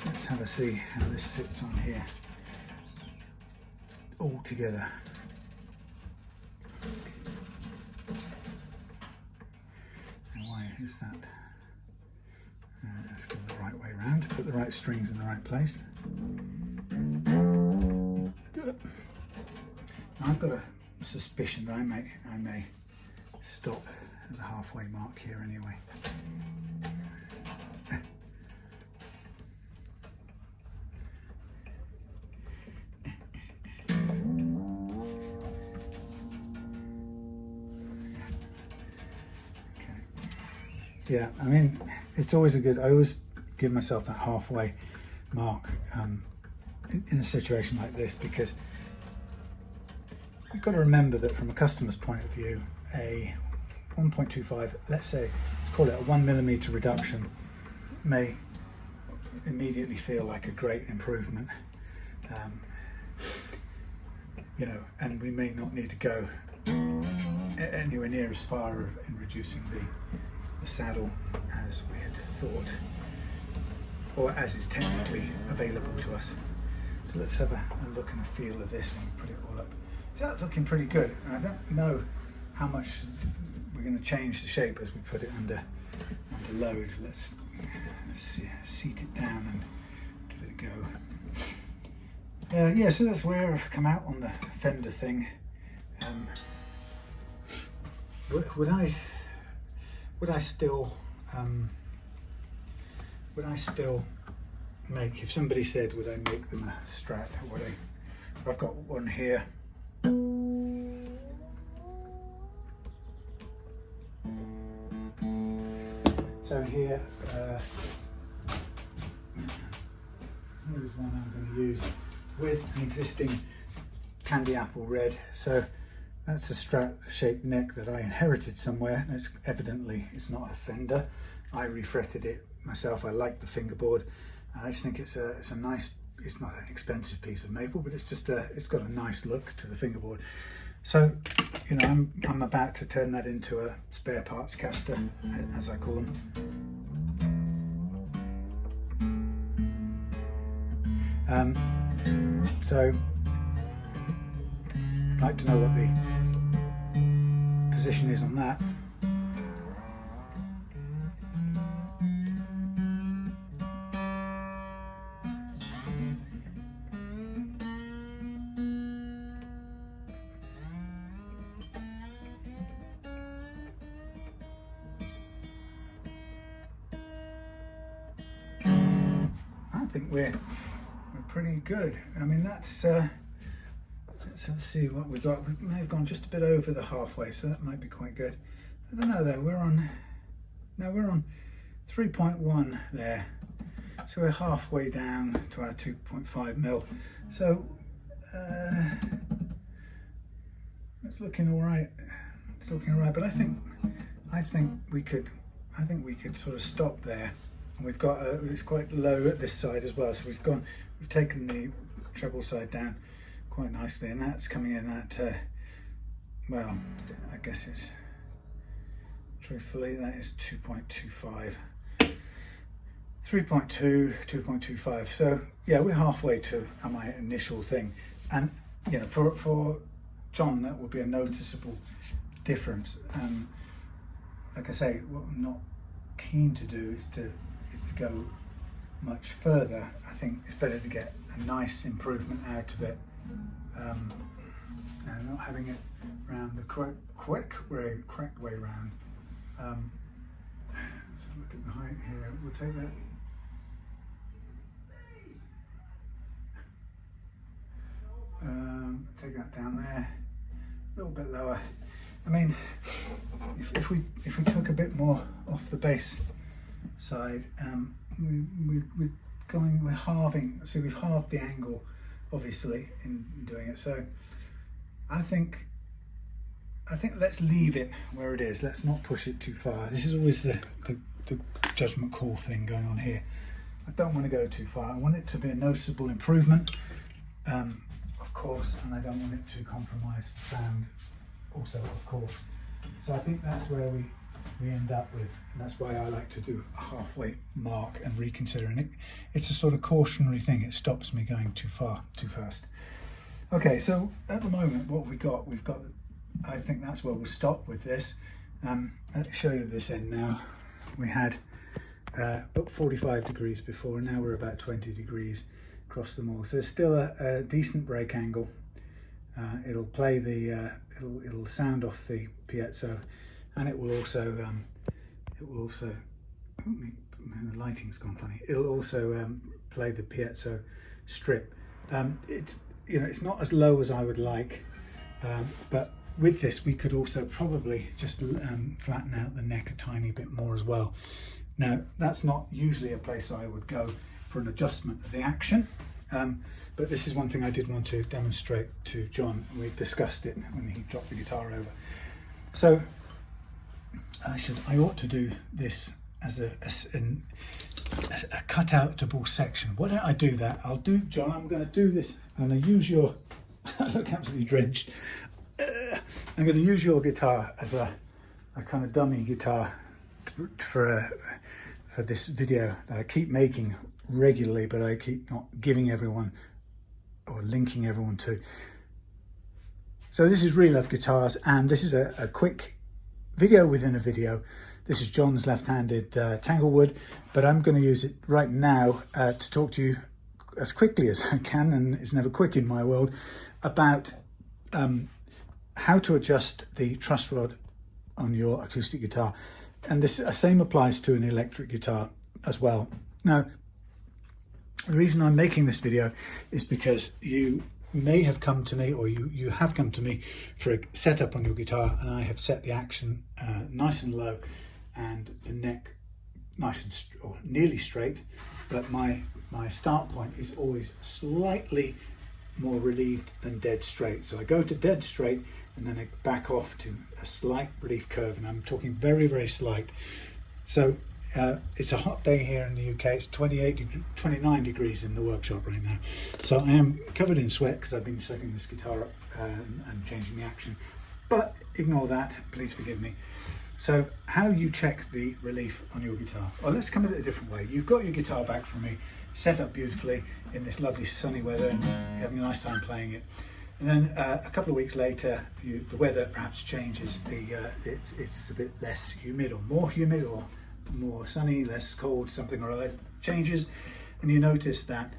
let's have a see how this sits on here. all together. And why is that? Let's go the right way around, put the right strings in the right place. I've got a suspicion that I may stop at the halfway mark here anyway. Yeah, I mean, it's always I always give myself that halfway mark in a situation like this, because you've got to remember that from a customer's point of view, a 1.25, let's say, let's call it a 1mm reduction, may immediately feel like a great improvement. You know, and we may not need to go anywhere near as far in reducing the saddle as we had thought, or as is technically available to us. So let's have a look and a feel of this when we put it all up. That's looking pretty good. I don't know how much we're going to change the shape as we put it under load. Let's seat it down and give it a go. Yeah, so that's where I've come out on the fender thing. Would I still make, if somebody said would I make them a Strat, or would I, I've got one here. So here, here's one I'm going to use with an existing candy apple red. So that's a Strat shaped neck that I inherited somewhere. It's it's not a Fender. I refretted it myself. I like the fingerboard. I just think it's a nice, it's not an expensive piece of maple, but it's just it's got a nice look to the fingerboard. So, you know, I'm about to turn that into a spare parts caster, as I call them. So I'd like to know what the position is on that. I think we're pretty good. I mean, that's let's see what we've got. We may have gone just a bit over the halfway, so that might be quite good. I don't know though. We're on 3.1 there, so we're halfway down to our 2.5 mil. So it's looking all right. It's looking all right, but I think we could sort of stop there. And we've got it's quite low at this side as well, so we've taken the treble side down quite nicely, and that's coming in at well, I guess it's, truthfully, that is 2.25, 3.2, 2.25. So yeah, we're halfway to my initial thing, and you know, for John, that would be a noticeable difference. Like I say, what I'm not keen to do is to go much further. I think it's better to get a nice improvement out of it, and not having it round the correct way round. Let's look at the height here. We'll take that. Take that down there, a little bit lower. I mean, if we took a bit more off the bass side, we're halving. So we've halved the angle, obviously, in doing it. So I think let's leave it where it is. Let's not push it too far. This is always the judgment call thing going on here. I don't want to go too far. I want it to be a noticeable improvement, of course, and I don't want it to compromise the sound also, of course. So I think that's where we end up with, and that's why I like to do a halfway mark and reconsider. And it's a sort of cautionary thing. It stops me going too far, too fast. Okay, so at the moment what we've got, I think that's where we'll stop with this. I'll show you this end now. We had about 45 degrees before, and now we're about 20 degrees across them all. So it's still a decent break angle. It'll play the, it'll sound off the piezo, and it will also, oh, the lighting's gone funny. It'll also play the piezo strip. It's, you know, it's not as low as I would like, but with this we could also probably just flatten out the neck a tiny bit more as well. Now that's not usually a place I would go for an adjustment of the action, but this is one thing I did want to demonstrate to John. We discussed it when he dropped the guitar over. So I ought to do this as a cut-outable section. Why don't I do that? I'll do, John, I'm going to do this. I'm going to use your, I look absolutely drenched. I'm going to use your guitar as a kind of dummy guitar for this video that I keep making regularly, but I keep not giving everyone or linking everyone to. So this is Real Love Guitars, and this is a quick video within a video. This is John's left-handed Tanglewood, but I'm going to use it right now to talk to you as quickly as I can, and it's never quick in my world, about how to adjust the truss rod on your acoustic guitar. And this same applies to an electric guitar as well. Now, the reason I'm making this video is because you may have come to me, or you have come to me for a setup on your guitar, and I have set the action nice and low and the neck nice and or nearly straight, but my start point is always slightly more relieved than dead straight. So I go to dead straight and then I back off to a slight relief curve, and I'm talking very, very slight. So it's a hot day here in the UK. It's 29 degrees in the workshop right now. So I am covered in sweat because I've been setting this guitar up and changing the action. But ignore that, please forgive me. So how you check the relief on your guitar? Well, let's come at it a different way. You've got your guitar back from me, set up beautifully in this lovely sunny weather, and you're having a nice time playing it. And then a couple of weeks later, the weather perhaps changes. It's a bit less humid, or more sunny, less cold, something or other changes, and you notice that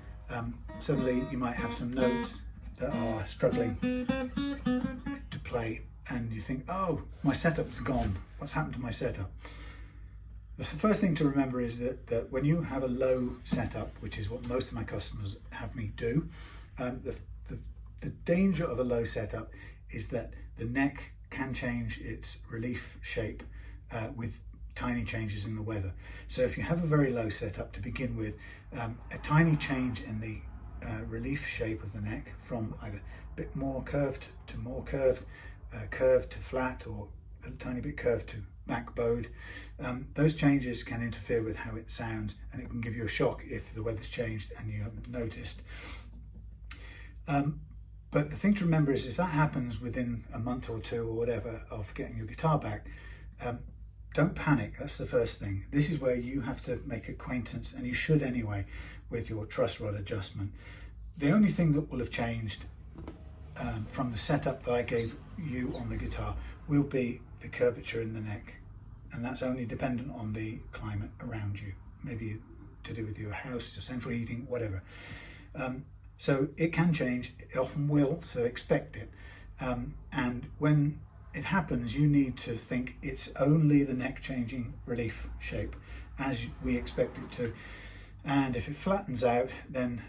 suddenly you might have some notes that are struggling to play, and you think, oh, my setup's gone. What's happened to my setup? The first thing to remember is that when you have a low setup, which is what most of my customers have me do, the danger of a low setup is that the neck can change its relief shape with tiny changes in the weather. So if you have a very low setup to begin with, a tiny change in the relief shape of the neck, from either a bit more curved to more curved, curved to flat, or a tiny bit curved to back bowed, those changes can interfere with how it sounds, and it can give you a shock if the weather's changed and you haven't noticed. But the thing to remember is, if that happens within a month or two or whatever of getting your guitar back, don't panic. That's the first thing. This is where you have to make acquaintance, and you should anyway, with your truss rod adjustment. The only thing that will have changed from the setup that I gave you on the guitar will be the curvature in the neck, and that's only dependent on the climate around you, maybe to do with your house, your central heating, whatever. So it can change, it often will, so expect it. And when it happens, you need to think it's only the neck changing relief shape as we expect it to. And if it flattens out, then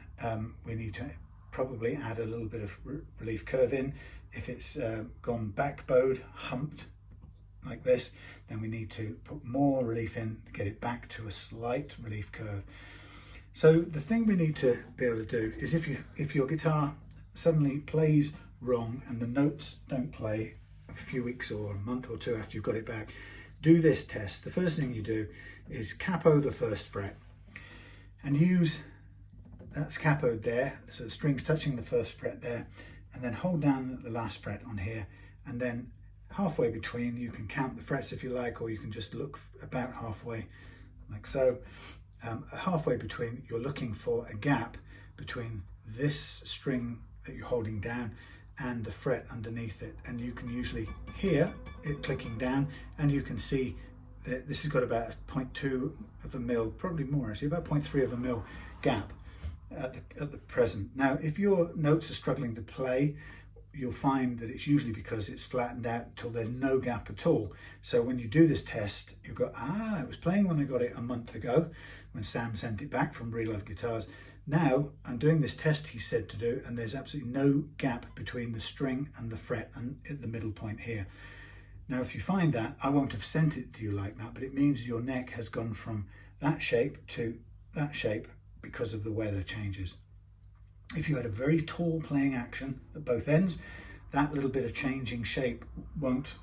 we need to probably add a little bit of relief curve in. If it's gone back bowed, humped like this, then we need to put more relief in to get it back to a slight relief curve. So the thing we need to be able to do is, if your guitar suddenly plays wrong and the notes don't play a few weeks or a month or two after you've got it back, do this test. The first thing you do is capo the first fret, and use, that's capoed there, so the string's touching the first fret there, and then hold down the last fret on here, and then halfway between, you can count the frets if you like, or you can just look about halfway, like so. Halfway between, you're looking for a gap between this string that you're holding down and the fret underneath it, and you can usually hear it clicking down, and you can see that this has got about 0.2 of a mil, probably more actually, about 0.3 of a mil gap at the present. Now if your notes are struggling to play, you'll find that it's usually because it's flattened out until there's no gap at all. So when you do this test, you've got, it was playing when I got it a month ago, when Sam sent it back from Real Life Guitars. Now I'm doing this test he said to do, and there's absolutely no gap between the string and the fret and at the middle point here. Now if you find that, I won't have sent it to you like that, but it means your neck has gone from that shape to that shape because of the weather changes. If you had a very tall playing action at both ends, that little bit of changing shape won't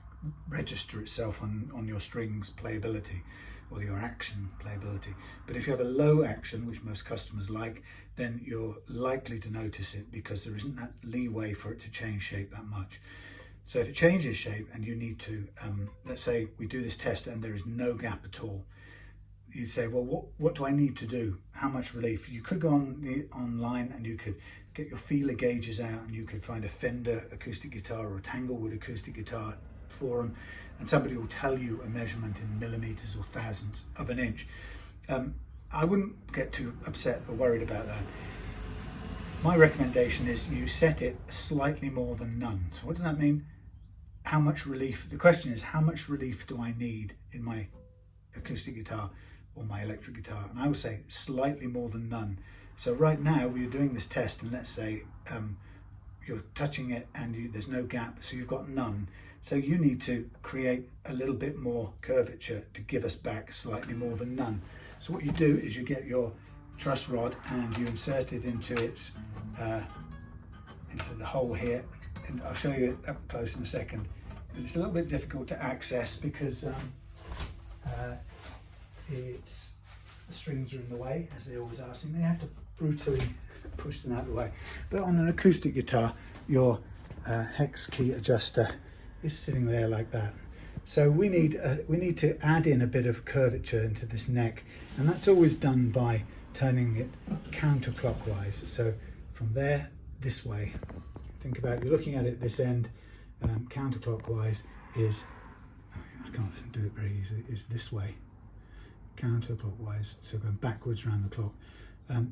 register itself on your strings playability or your action playability. But if you have a low action, which most customers like, then you're likely to notice it because there isn't that leeway for it to change shape that much. So if it changes shape and you need to, let's say we do this test and there is no gap at all, you'd say, well, what do I need to do? How much relief? You could go online and you could get your feeler gauges out, and you could find a Fender acoustic guitar or a Tanglewood acoustic guitar forum, and somebody will tell you a measurement in millimeters or thousandths of an inch. I wouldn't get too upset or worried about that. My recommendation is you set it slightly more than none. So what does that mean? How much relief? The question is, how much relief do I need in my acoustic guitar or my electric guitar? And I would say slightly more than none. So right now we're doing this test, and let's say you're touching it and there's no gap, so you've got none. So you need to create a little bit more curvature to give us back slightly more than none. So what you do is you get your truss rod and you insert it into its into the hole here, and I'll show you it up close in a second. But it's a little bit difficult to access because the strings are in the way, as they always are, so you may have to brutally push them out of the way. But on an acoustic guitar, your hex key adjuster is sitting there like that. So we need to add in a bit of curvature into this neck, and that's always done by turning it counterclockwise. So from there this way, think about, you're looking at it this end, counterclockwise is, I can't do it very easily, is this way, counterclockwise, so going backwards around the clock.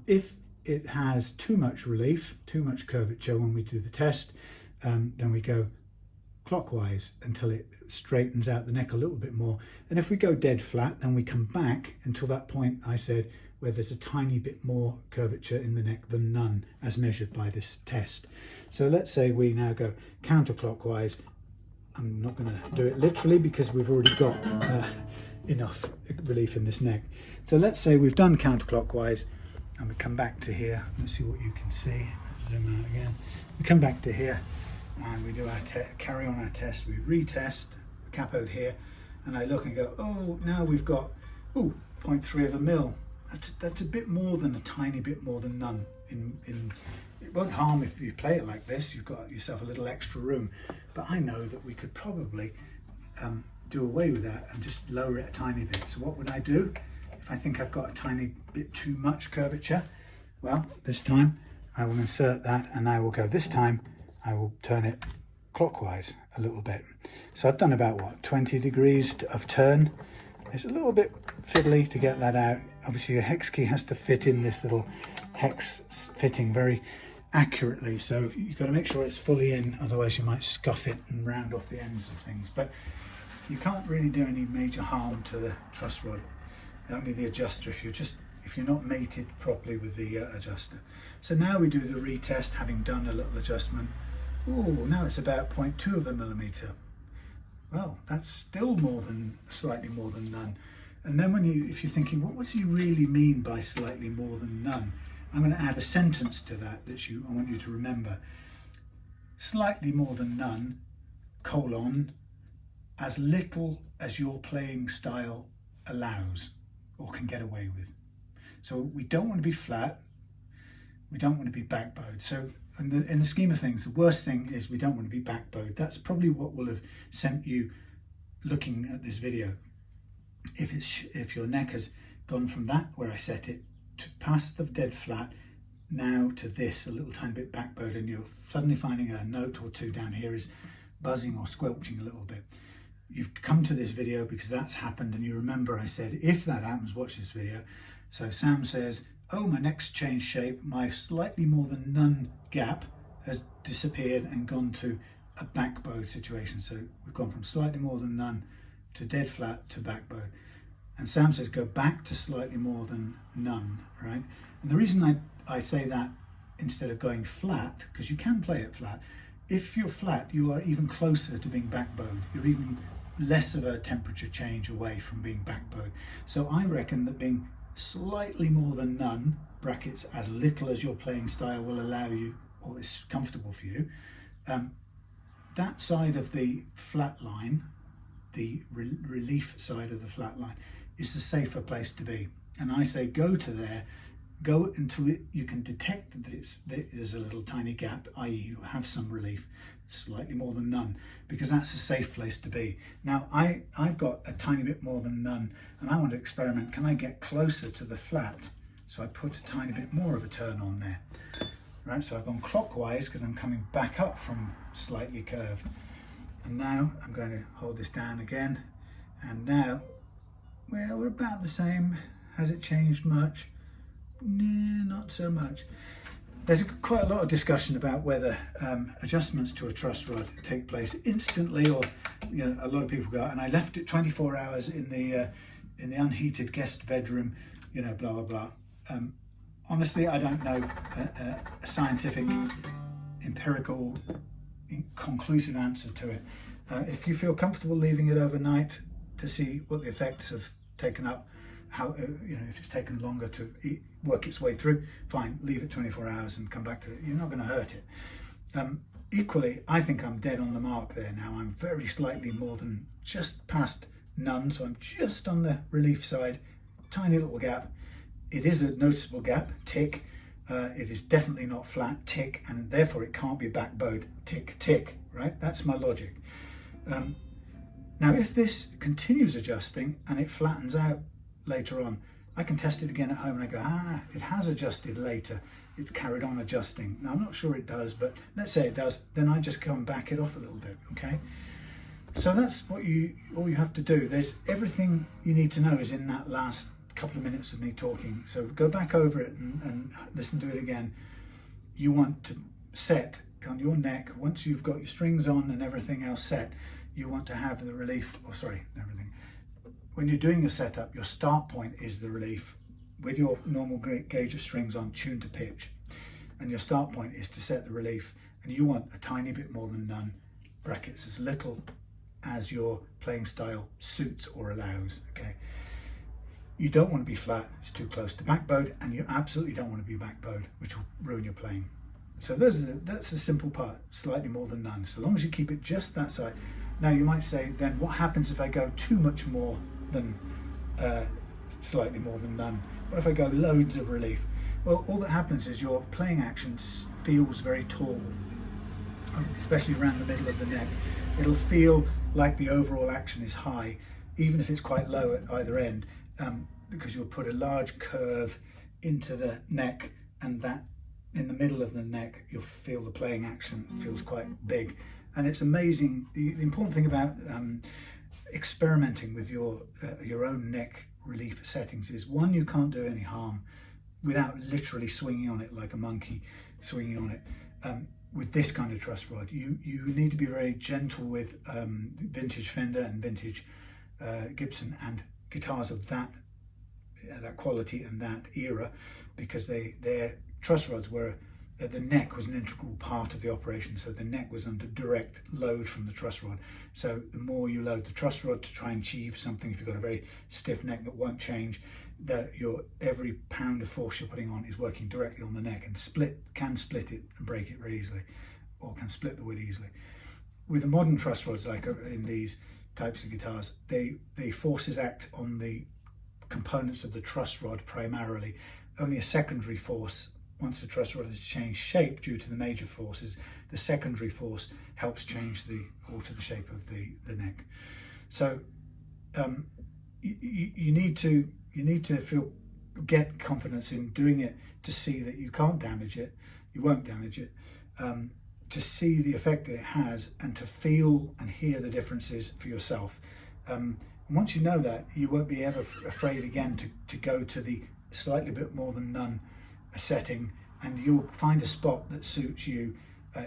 If it has too much relief, too much curvature when we do the test, then we go clockwise until it straightens out the neck a little bit more. And if we go dead flat, then we come back until that point I said where there's a tiny bit more curvature in the neck than none, as measured by this test. So let's say we now go counterclockwise. I'm not going to do it literally because we've already got enough relief in this neck. So let's say we've done counterclockwise, and we come back to here. Let's see what you can see. Let's zoom out again. We come back to here and we do our carry on our test. We retest the cathode here, and I look and go, oh, now we've got 0.3 of a mil. That's a bit more than a tiny bit more than none. It won't harm if you play it like this. You've got yourself a little extra room, but I know that we could probably do away with that and just lower it a tiny bit. So what would I do if I think I've got a tiny bit too much curvature? Well, this time I will insert that, and I will go, this time I will turn it clockwise a little bit. So I've done about, what, 20 degrees of turn. It's a little bit fiddly to get that out. Obviously your hex key has to fit in this little hex fitting very accurately, so you've got to make sure it's fully in, otherwise you might scuff it and round off the ends of things. But you can't really do any major harm to the truss rod, only the adjuster if you're not mated properly with the adjuster. So now we do the retest, having done a little adjustment. Oh, now it's about 0.2 of a millimeter. Well, that's still slightly more than none. And then if you're thinking, what does he really mean by slightly more than none? I'm going to add a sentence to that I want you to remember. Slightly more than none, colon, as little as your playing style allows or can get away with. So we don't want to be flat, we don't want to be backbowed. So in the scheme of things, the worst thing is we don't want to be backbowed. That's probably what will have sent you looking at this video. If your neck has gone from that where I set it to past the dead flat, now to this a little tiny bit backbowed, and you're suddenly finding a note or two down here is buzzing or squelching a little bit, you've come to this video because that's happened. And you remember I said, if that happens, watch this video. So Sam says, oh, my neck's changed shape. My slightly more than none gap has disappeared and gone to a backbowed situation. So we've gone from slightly more than none to dead flat to backbowed. And Sam says, go back to slightly more than none, right? And the reason I say that instead of going flat, because you can play it flat, if you're flat, you are even closer to being backbowed. You're even less of a temperature change away from being backbowed. So I reckon that being slightly more than none, brackets as little as your playing style will allow you, or is comfortable for you, that side of the flat line, the relief side of the flat line, is the safer place to be. And I say go to there, go until you can detect that there's a little tiny gap, i.e. you have some relief, slightly more than none, because that's a safe place to be. Now I've got a tiny bit more than none, and I want to experiment. Can I get closer to the flat? So I put a tiny bit more of a turn on there. Right, so I've gone clockwise because I'm coming back up from slightly curved. And now I'm going to hold this down again. And now, well, we're about the same. Has it changed much? No, not so much. There's quite a lot of discussion about whether adjustments to a truss rod take place instantly, or a lot of people go, and I left it 24 hours in the unheated guest bedroom, blah blah blah. Honestly, I don't know a scientific, empirical, conclusive answer to it. If you feel comfortable leaving it overnight to see what the effects have taken up, how if it's taken longer to work its way through, fine, leave it 24 hours and come back to it. You're not going to hurt it. Equally, I think I'm dead on the mark there now. I'm very slightly more than just past none, so I'm just on the relief side, tiny little gap. It is a noticeable gap, tick. It is definitely not flat, tick, and therefore it can't be backbowed, tick, tick, right? That's my logic. Now, if this continues adjusting and it flattens out later on, I can test it again at home and I go, it has adjusted later. It's carried on adjusting. Now, I'm not sure it does, but let's say it does. Then I just go and back it off a little bit, okay? So that's all you have to do. There's everything you need to know is in that last couple of minutes of me talking. So go back over it and listen to it again. You want to set on your neck, once you've got your strings on and everything else set, you want to have the relief, everything. When you're doing a setup, your start point is the relief with your normal gauge of strings on, tuned to pitch. And your start point is to set the relief, and you want a tiny bit more than none, brackets, as little as your playing style suits or allows, okay? You don't want to be flat, it's too close to backbowed, and you absolutely don't want to be backbowed, which will ruin your playing. So that's the simple part, slightly more than none. So long as you keep it just that side. Now you might say, then what happens if I go too much more than slightly more than none? What if I go loads of relief? Well, all that happens is your playing action feels very tall, especially around the middle of the neck. It'll feel like the overall action is high, even if it's quite low at either end. Because you'll put a large curve into the neck, and that in the middle of the neck you'll feel the playing action feels quite big. And it's amazing. The important thing about experimenting with your own neck relief settings is, one, you can't do any harm without literally swinging on it like a monkey, swinging on it. With this kind of truss rod, you need to be very gentle with vintage Fender and vintage Gibson and guitars of that quality and that era, because their truss rods were, the neck was an integral part of the operation, so the neck was under direct load from the truss rod. So the more you load the truss rod to try and achieve something, if you've got a very stiff neck that won't change, that every pound of force you're putting on is working directly on the neck, and can split it and break it very easily, or can split the wood easily. With the modern truss rods, like in these types of guitars, the forces act on the components of the truss rod primarily. Only a secondary force, once the truss rod has changed shape due to the major forces, the secondary force helps alter the shape of the neck. So you need to feel get confidence in doing it to see that you can't damage it, you won't damage it, to see the effect that it has, and to feel and hear the differences for yourself. And once you know that, you won't be ever afraid again to go to the slightly bit more than none setting, and you'll find a spot that suits you.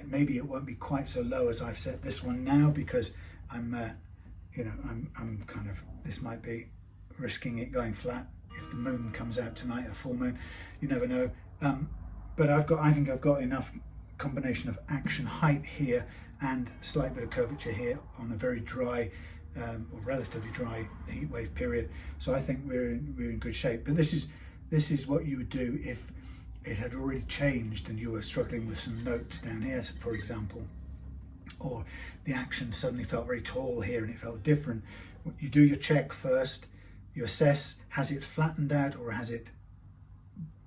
Maybe it won't be quite so low as I've set this one now, because I'm kind of, this might be risking it going flat if the moon comes out tonight, a full moon, you never know. But I think I've got enough combination of action height here and a slight bit of curvature here on a very dry or relatively dry heat wave period. So I think we're in good shape. But this is what you would do if it had already changed and you were struggling with some notes down here, for example, or the action suddenly felt very tall here and it felt different. You do your check first, you assess, has it flattened out or has it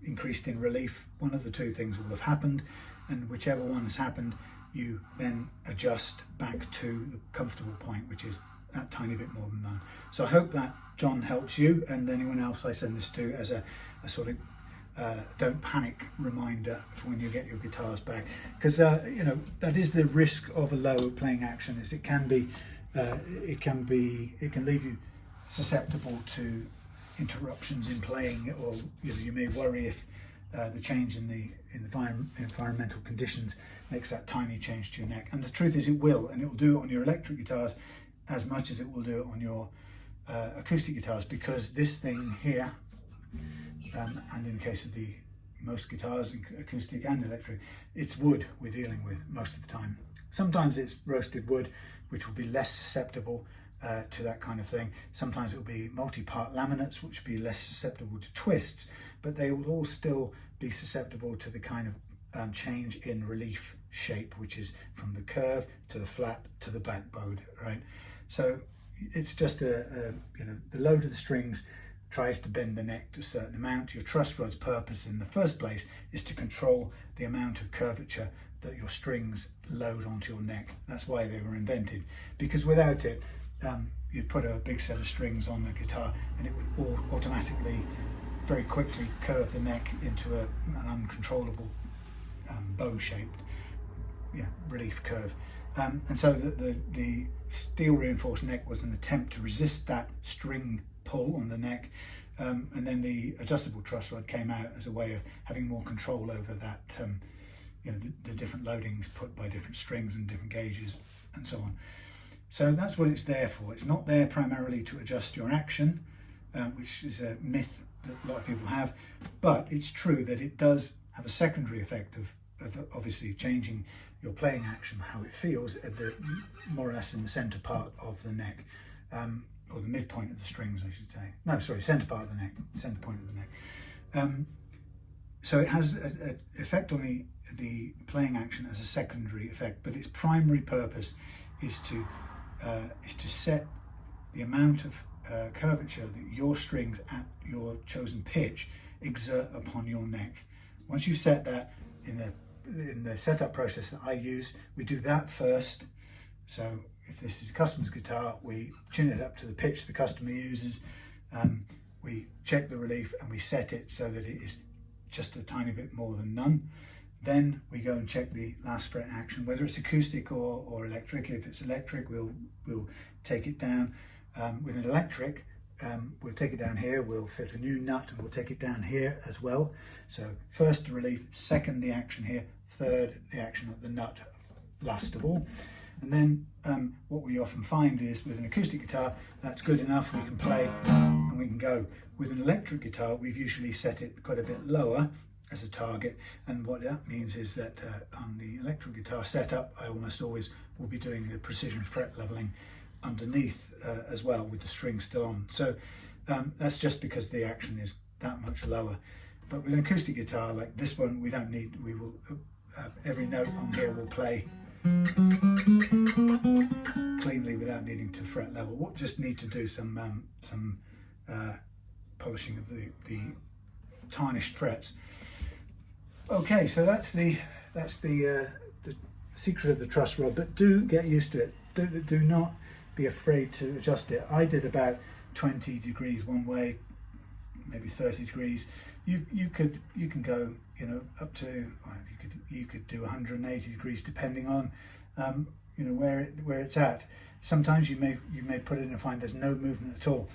increased in relief? One of the two things will have happened, and whichever one has happened, you then adjust back to the comfortable point, which is that tiny bit more than none. So I hope that, John, helps you and anyone else I send this to as a sort of don't panic reminder for when you get your guitars back, because that is the risk of a low playing action, is it can leave you susceptible to interruptions in playing, or you may worry if the change in the environmental conditions makes that tiny change to your neck. And the truth is, it will, and it will do it on your electric guitars as much as it will do it on your acoustic guitars, because this thing here, and in the case of the most guitars, acoustic and electric, it's wood we're dealing with most of the time. Sometimes it's roasted wood, which will be less susceptible to that kind of thing. Sometimes it will be multi-part laminates, which will be less susceptible to twists, but they will all still be susceptible to the kind of change in relief shape, which is from the curve to the flat to the backbone, right? So it's just the load of the strings tries to bend the neck to a certain amount. Your truss rod's purpose in the first place is to control the amount of curvature that your strings load onto your neck. That's why they were invented, because without it, you'd put a big set of strings on the guitar and it would all automatically, very quickly curve the neck into an uncontrollable bow-shaped relief curve. And so the steel reinforced neck was an attempt to resist that string pull on the neck, and then the adjustable truss rod came out as a way of having more control over that, the different loadings put by different strings and different gauges and so on. So that's what it's there for. It's not there primarily to adjust your action, which is a myth that a lot of people have, but it's true that it does have a secondary effect of obviously changing your playing action, how it feels at the more or less in the center part of the neck, or the midpoint of the strings, I should say. No, sorry, center part of the neck, center point of the neck. So it has an effect on the playing action as a secondary effect, but its primary purpose is to set the amount of curvature that your strings at your chosen pitch exert upon your neck. Once you set that in the setup process that I use, we do that first. So if this is a customer's guitar, we tune it up to the pitch the customer uses, we check the relief and we set it so that it is just a tiny bit more than none. Then we go and check the last fret action, whether it's acoustic or electric. If it's electric, we'll take it down. With an electric, we'll take it down here, we'll fit a new nut and we'll take it down here as well. So first the relief, second the action here, third the action at the nut, last of all. And then what we often find is with an acoustic guitar, that's good enough, we can play and we can go. With an electric guitar, we've usually set it quite a bit lower as a target, and what that means is that on the electric guitar setup, I almost always will be doing the precision fret leveling underneath as well, with the string still on. So that's just because the action is that much lower. But with an acoustic guitar like this one, we don't need, we will, every note on here will play cleanly without needing to fret level. We'll just need to do some polishing of the tarnished frets. Okay, so that's the secret of the truss rod, but do get used to it. Do not be afraid to adjust it. I did about 20 degrees one way, maybe 30 degrees. You can go, you know, up to, well, you could do 180 degrees depending on you know, where it's at. Sometimes you may put it in and find there's no movement at all.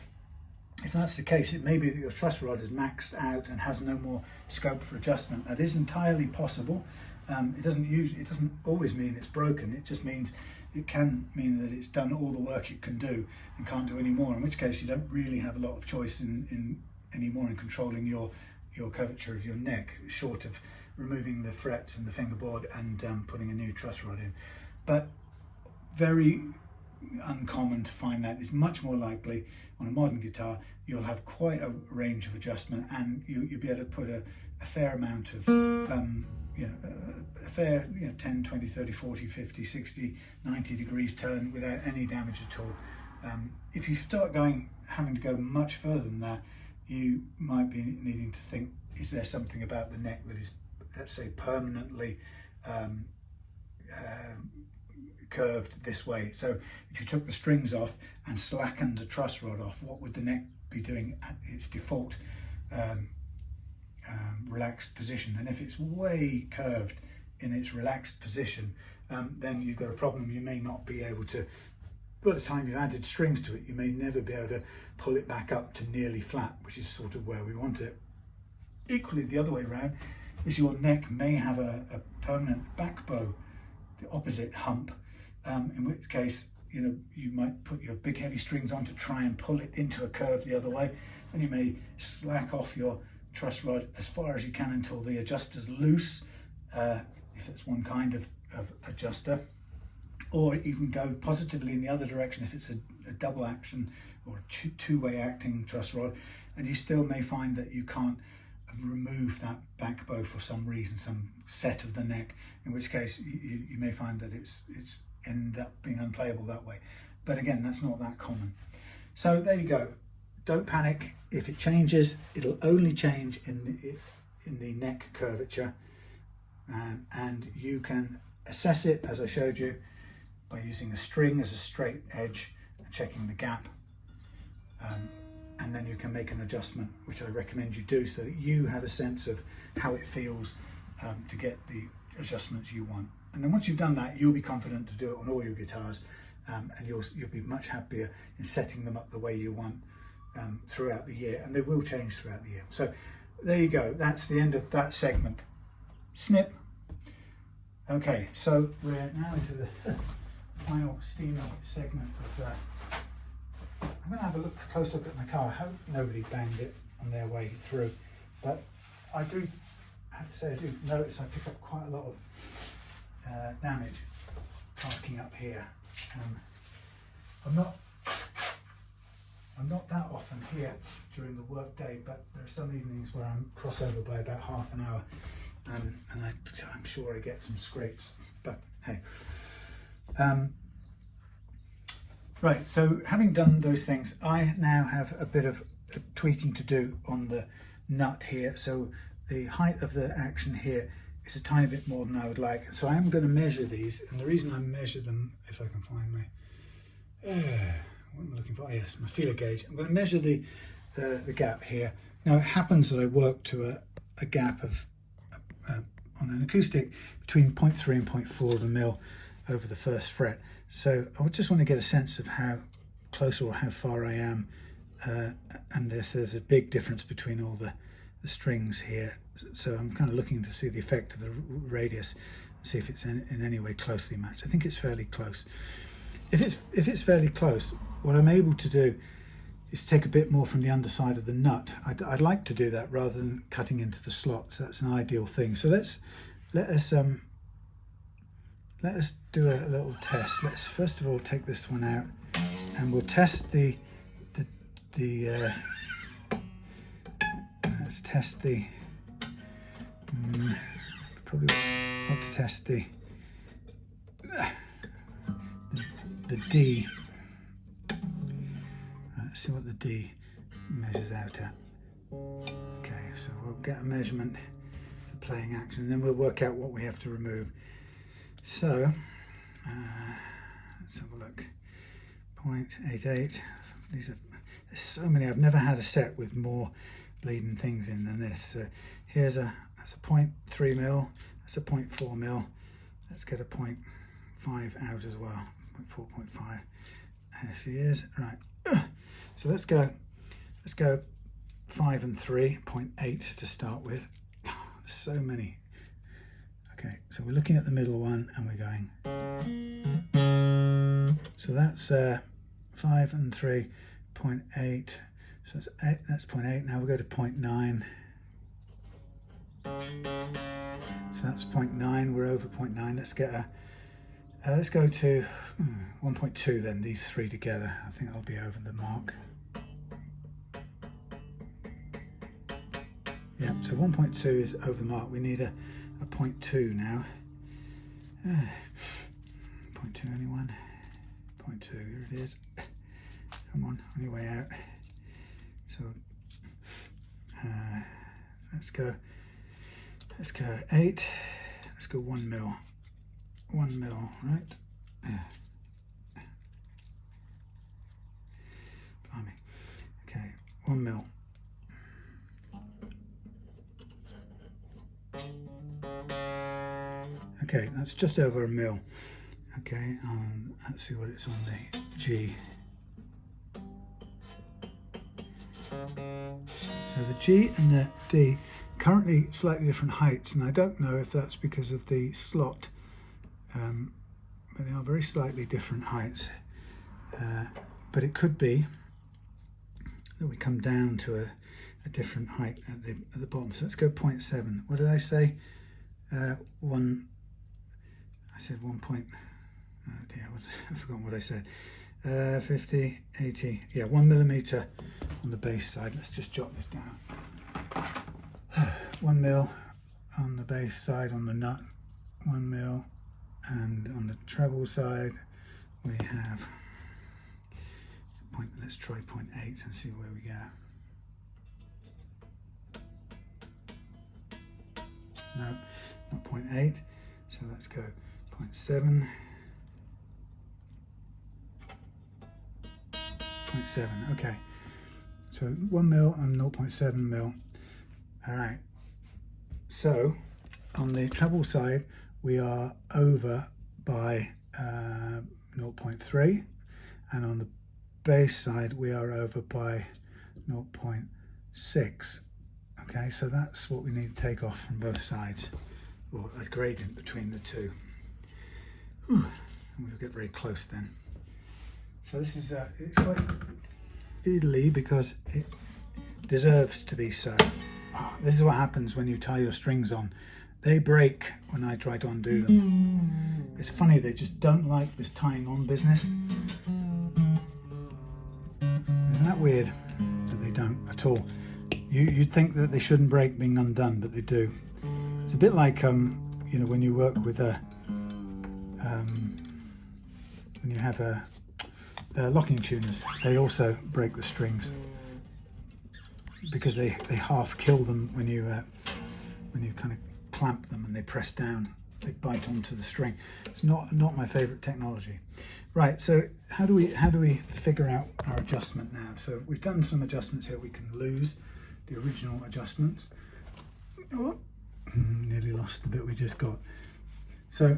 If that's the case, it may be that your truss rod is maxed out and has no more scope for adjustment. That is entirely possible. It doesn't always mean it's broken. It just means, it can mean that it's done all the work it can do and can't do any more, in which case you don't really have a lot of choice in anymore in controlling your curvature of your neck, short of removing the frets and the fingerboard and putting a new truss rod in. But very uncommon to find that. It's much more likely on a modern guitar you'll have quite a range of adjustment, and you'll be able to put a fair amount of you know, a fair, you know, 10, 20, 30, 40, 50, 60, 90 degrees turn without any damage at all. If you start having to go much further than that, you might be needing to think, is there something about the neck that is, let's say, permanently curved this way? So if you took the strings off and slackened the truss rod off, what would the neck be doing at its default relaxed position? And if it's way curved in its relaxed position, then you've got a problem. You may not be able to, by the time you've added strings to it, you may never be able to pull it back up to nearly flat, which is sort of where we want it. Equally, the other way around is your neck may have a permanent back bow, the opposite hump, in which case, you know, you might put your big heavy strings on to try and pull it into a curve the other way, and you may slack off your truss rod as far as you can until the adjuster's loose, if it's one kind of adjuster, or even go positively in the other direction if it's a double action or two-way acting truss rod, and you still may find that you can't remove that back bow for some reason, some set of the neck, in which case you may find that it's end up being unplayable that way. But again, that's not that common. So there you go. Don't panic. If it changes, it'll only change in the neck curvature, and you can assess it, as I showed you, by using a string as a straight edge and checking the gap, and then you can make an adjustment, which I recommend you do, so that you have a sense of how it feels to get the adjustments you want. And then once you've done that, you'll be confident to do it on all your guitars, and you'll be much happier in setting them up the way you want throughout the year, and they will change throughout the year. So there you go. That's the end of that segment. Snip. Okay, so we're now into the final steamy segment of I'm going to have a close look at my car. I hope nobody banged it on their way through, but I do have to say, I do notice I pick up quite a lot of damage parking up here. I'm not that often here during the work day, but there are some evenings where I'm crossover by about half an hour, and I'm sure I get some scrapes, but hey. Right, so having done those things, I now have a bit of tweaking to do on the nut here. So the height of the action here is a tiny bit more than I would like. So I am going to measure these, and the reason I measure them, if I can find my, what am I looking for? Oh, yes, my feeler gauge. I'm going to measure the gap here. Now it happens that I work to a gap of, on an acoustic, between 0.3 and 0.4 of a mil over the first fret. So I would just want to get a sense of how close or how far I am, and there's a big difference between all the strings here. So I'm kind of looking to see the effect of the radius, see if it's in any way closely matched. I think it's fairly close. If it's fairly close, what I'm able to do is take a bit more from the underside of the nut. I'd like to do that rather than cutting into the slots. That's an ideal thing. So let us do a little test. Let's first of all take this one out, and we'll test let's test the probably want to test the D. Let's see what the D measures out at. Okay, so we'll get a measurement for playing action, and then we'll work out what we have to remove. So let's have a look. 0.88. There's so many. I've never had a set with more bleeding things in than this. So that's a 0.3 mil, that's a 0.4 mil. Let's get a 0.5 out as well. 4.5. There she is. Right. So let's go 5 and 3, 0.8 to start with. There's so many. Okay, so we're looking at the middle one and we're going. So that's 5 and 3, 0.8. So that's 8, that's 0.8. Now we'll go to 0.9. So that's 0.9. We're over 0.9. Let's get a. Let's go to 1.2 then. These three together. I think I'll be over the mark. Yeah. So 1.2 is over the mark. We need a 0.2 now. 0.2 anyone? 0.2. Here it is. Come on your way out. So let's go 8. Let's go 1 mil. 1 mil, right? Blimey. Okay, 1 mil. Okay, that's just over a mil. Okay, let's see what it's on the G. So the G and the D currently slightly different heights, and I don't know if that's because of the slot, but they are very slightly different heights. But it could be that we come down to a different height at the bottom. So let's go 0.7. What did I say? 1. I said 1 point. Oh dear, I've forgotten what I said. 50, 80. Yeah, 1 millimeter on the base side. Let's just jot this down. 1 mil on the base side on the nut. 1 mil, and on the treble side we have point. Let's try 0.8 and see where we go. No, not 0.8. So let's go 0.7. 0.7. Okay. So 1 mil and 0.7 mil. All right. So on the treble side, we are over by 0.3, and on the bass side, we are over by 0.6. Okay, so that's what we need to take off from both sides, or a gradient between the two. Whew. And we'll get very close then. So this is it's quite fiddly because it deserves to be so. Oh, this is what happens when you tie your strings on. They break when I try to undo them. It's funny, they just don't like this tying on business. Isn't that weird that they don't at all? You'd think that they shouldn't break being undone, but they do. It's a bit like you know, when you work with a when you have a locking tuners, they also break the strings because they half kill them when you kind of clamp them and they press down, they bite onto the string. It's not my favorite technology. Right, so how do we figure out our adjustment now? So we've done some adjustments here. We can lose the original adjustments. Oh, nearly lost the bit we just got. So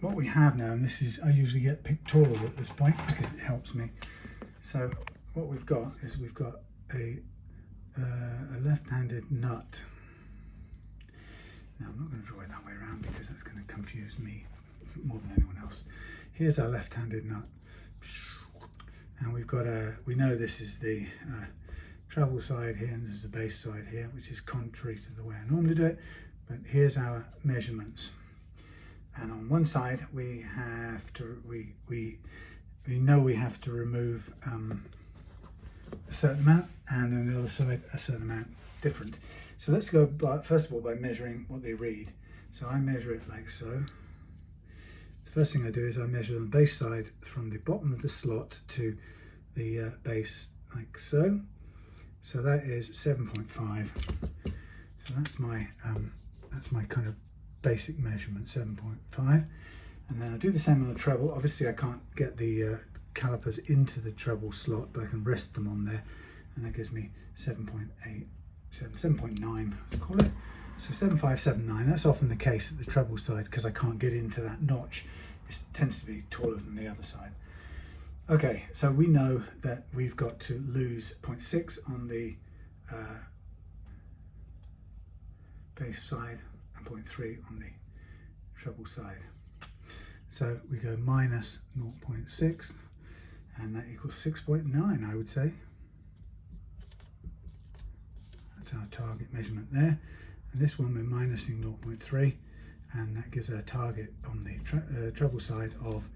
what we have now, and this is, I usually get pictorial at this point because it helps me. So what we've got is we've got a left-handed nut. Now I'm not going to draw it that way around because that's going to confuse me more than anyone else. Here's our left-handed nut, and we've got we know this is the treble side here, and this is the bass side here, which is contrary to the way I normally do it, but here's our measurements. And on one side we have to we know we have to remove a certain amount, and on the other side a certain amount different. So let's go first of all by measuring what they read. So I measure it like so. The first thing I do is I measure the bass side from the bottom of the slot to the bass like so. So that is 7.5. So that's my kind of basic measurement, 7.5. And then I do the same on the treble. Obviously I can't get the calipers into the treble slot, but I can rest them on there, and that gives me 7.8. 7.9, let's call it. So 7579, that's often the case at the treble side because I can't get into that notch. It tends to be taller than the other side. Okay, so we know that we've got to lose 0.6 on the bass side and 0.3 on the treble side. So we go minus 0.6 and that equals 6.9, I would say. That's our target measurement there. And this one we're minusing 0.3 and that gives our target on the treble side of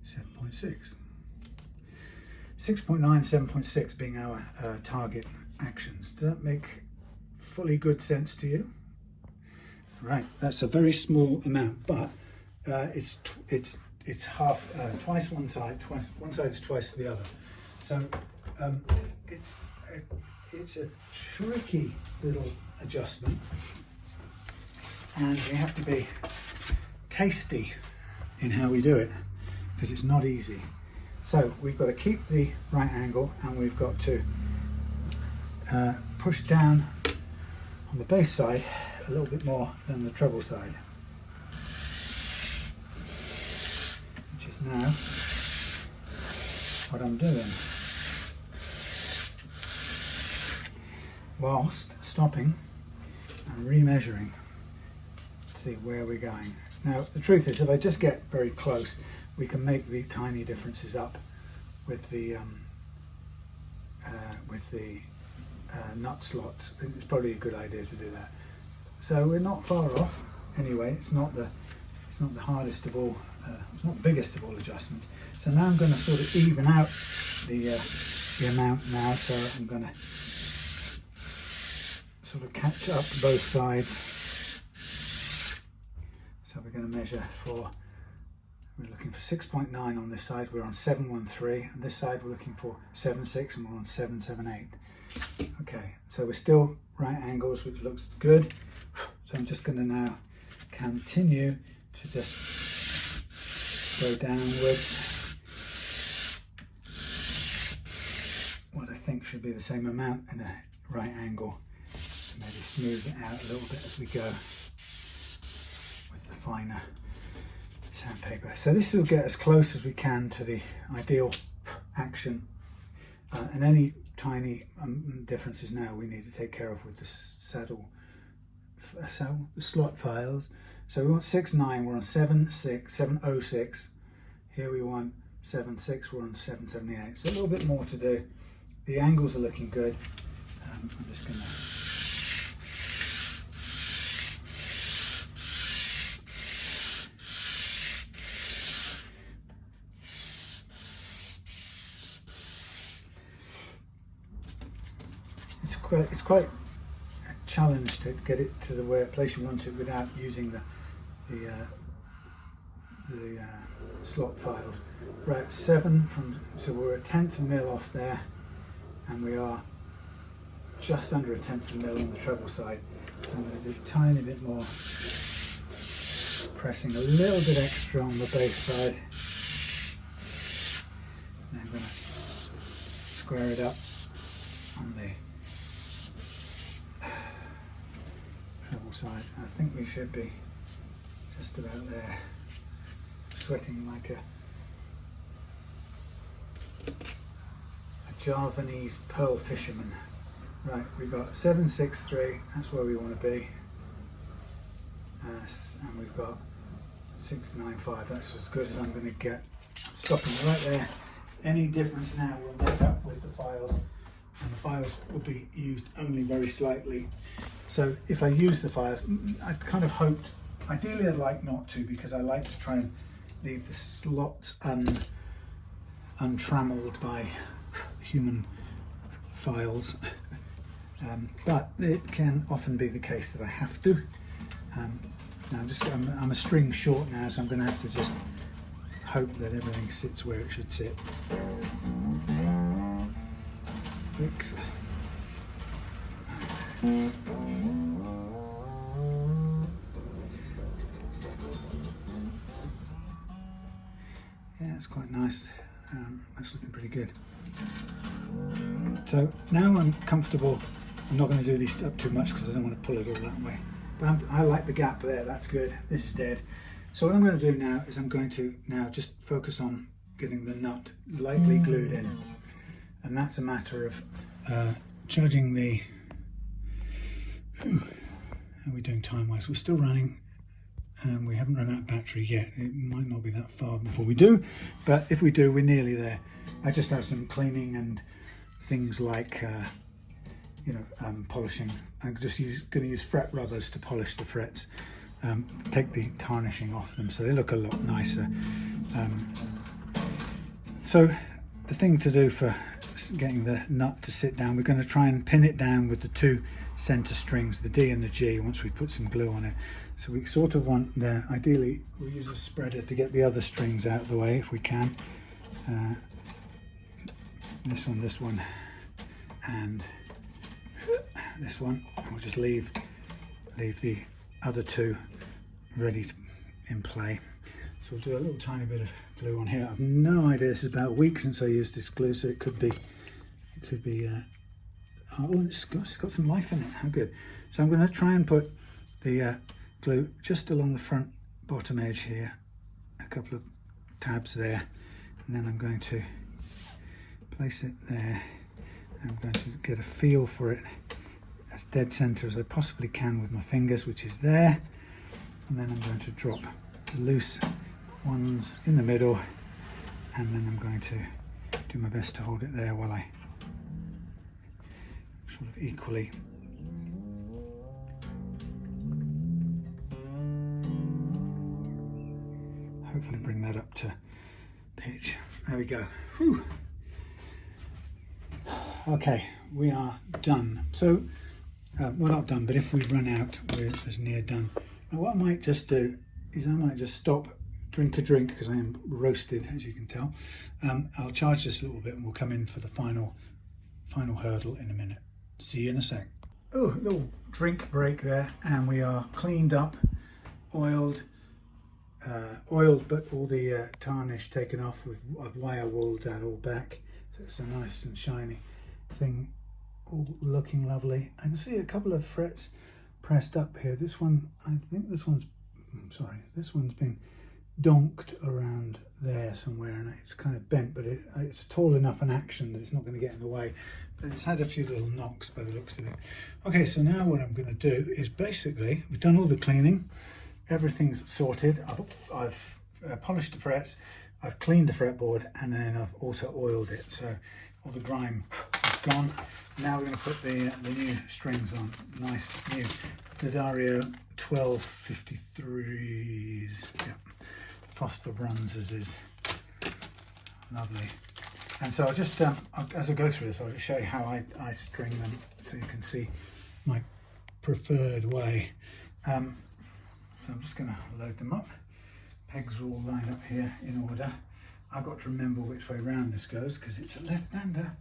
7.6. 6.9, 7.6 being our target actions. Does that make fully good sense to you? Right, that's a very small amount, but it's half, twice one side, one side is twice the other. So it's a tricky little adjustment, and we have to be tasty in how we do it because it's not easy. So we've got to keep the right angle and we've got to push down on the bass side a little bit more than the treble side, which is now what I'm doing, whilst stopping and remeasuring to see where we're going. Now the truth is, if I just get very close, we can make the tiny differences up with the nut slots. It's probably a good idea to do that. So we're not far off anyway. It's not the hardest of all, it's not the biggest of all adjustments. So now I'm going to sort of even out the amount now. So I'm going to sort of catch up both sides. So we're going to measure for, we're looking for 6.9 on this side, we're on 713, and this side we're looking for 7.6 and we're on 7.78. Okay, so we're still right angles, which looks good. So I'm just going to now continue to just go downwards. What I think should be the same amount in a right angle. Maybe smooth it out a little bit as we go with the finer sandpaper. So this will get as close as we can to the ideal action, and any tiny differences now we need to take care of with the the slot files. So we want 6.9, we're on 7.06. Here we want 7.6, we're on 7.78. So a little bit more to do. The angles are looking good. I'm just going to it's quite a challenge to get it to the place you want it without using the slot files. Right, 7 from, so we're a 1/10 of a mil off there, and we are just under a 1/10 of a mil on the treble side. So I'm going to do a tiny bit more, pressing a little bit extra on the bass side. And I'm going to square it up on the treble side. I think we should be just about there. Sweating like a Javanese pearl fisherman. Right, we've got 7.63, that's where we want to be, and we've got 6.95, that's as good as I'm going to get. Stopping right there. Any difference now will make up with the files, and the files will be used only very slightly. So if I use the files, I kind of hoped, ideally I'd like not to, because I like to try and leave the slots untrammeled by human files. But it can often be the case that I have to. Now I'm a string short now, so I'm going to have to just hope that everything sits where it should sit. Oops. Yeah, it's quite nice. That's looking pretty good. So now I'm comfortable I'm not going to do these up too much because I don't want to pull it all that way. But I like the gap there, that's good. This is dead. So what I'm going to do now is I'm going to now just focus on getting the nut lightly glued in. And that's a matter of judging the... How are we doing time-wise? We're still running. We haven't run out of battery yet. It might not be that far before we do, but if we do, we're nearly there. I just have some cleaning and things like, polishing. I'm just going to use fret rubbers to polish the frets, take the tarnishing off them so they look a lot nicer. So the thing to do for getting the nut to sit down, we're going to try and pin it down with the two center strings, the D and the G, once we put some glue on it. So we sort of want there, ideally we'll use a spreader to get the other strings out of the way if we can. This one, and this one. And we'll just leave the other two ready in play. So we'll do a little tiny bit of glue on here. I've no idea, this is about a week since I used this glue, so it could be oh, it's got some life in it, how good. So I'm going to try and put the glue just along the front bottom edge here, a couple of tabs there, and then I'm going to place it there. I'm going to get a feel for it as dead center as I possibly can with my fingers, which is there, and then I'm going to drop the loose ones in the middle, and then I'm going to do my best to hold it there while I sort of equally hopefully bring that up to pitch. There we go. Whew. Okay, we are done. So, well, not done, but if we run out, we're as near done. Now what I might just do is I might just stop, drink a drink, because I am roasted, as you can tell. I'll charge this a little bit and we'll come in for the final hurdle in a minute. See you in a sec. Oh, a little drink break there, and we are cleaned up, oiled, but all the tarnish taken off. I've wire wooled that all back, so it's a nice and shiny thing, all looking lovely. I can see a couple of frets pressed up here. This one, I think this one's been donked around there somewhere, and it's kind of bent, but it's tall enough an action that it's not going to get in the way. But it's had a few little knocks by the looks of it. Okay, so now what I'm going to do is basically, we've done all the cleaning, everything's sorted. I've polished the frets, I've cleaned the fretboard, and then I've also oiled it, so all the grime is gone. Now we're going to put the new strings on, nice new Dario 1253s, yeah, phosphor bronzes is lovely. And so I'll just, as I go through this, I'll just show you how I string them so you can see my preferred way. So I'm just going to load them up. Pegs are all lined up here in order. I've got to remember which way round this goes because it's a left-hander.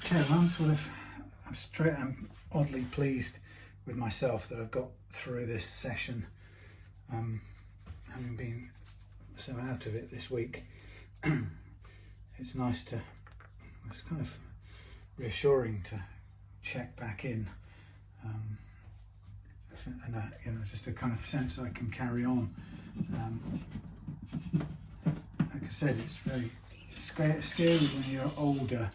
Okay, well, I'm oddly pleased with myself that I've got through this session, having been so out of it this week. It's nice to, it's kind of reassuring to check back in, and just a kind of sense I can carry on. Like I said, it's very scary when you're older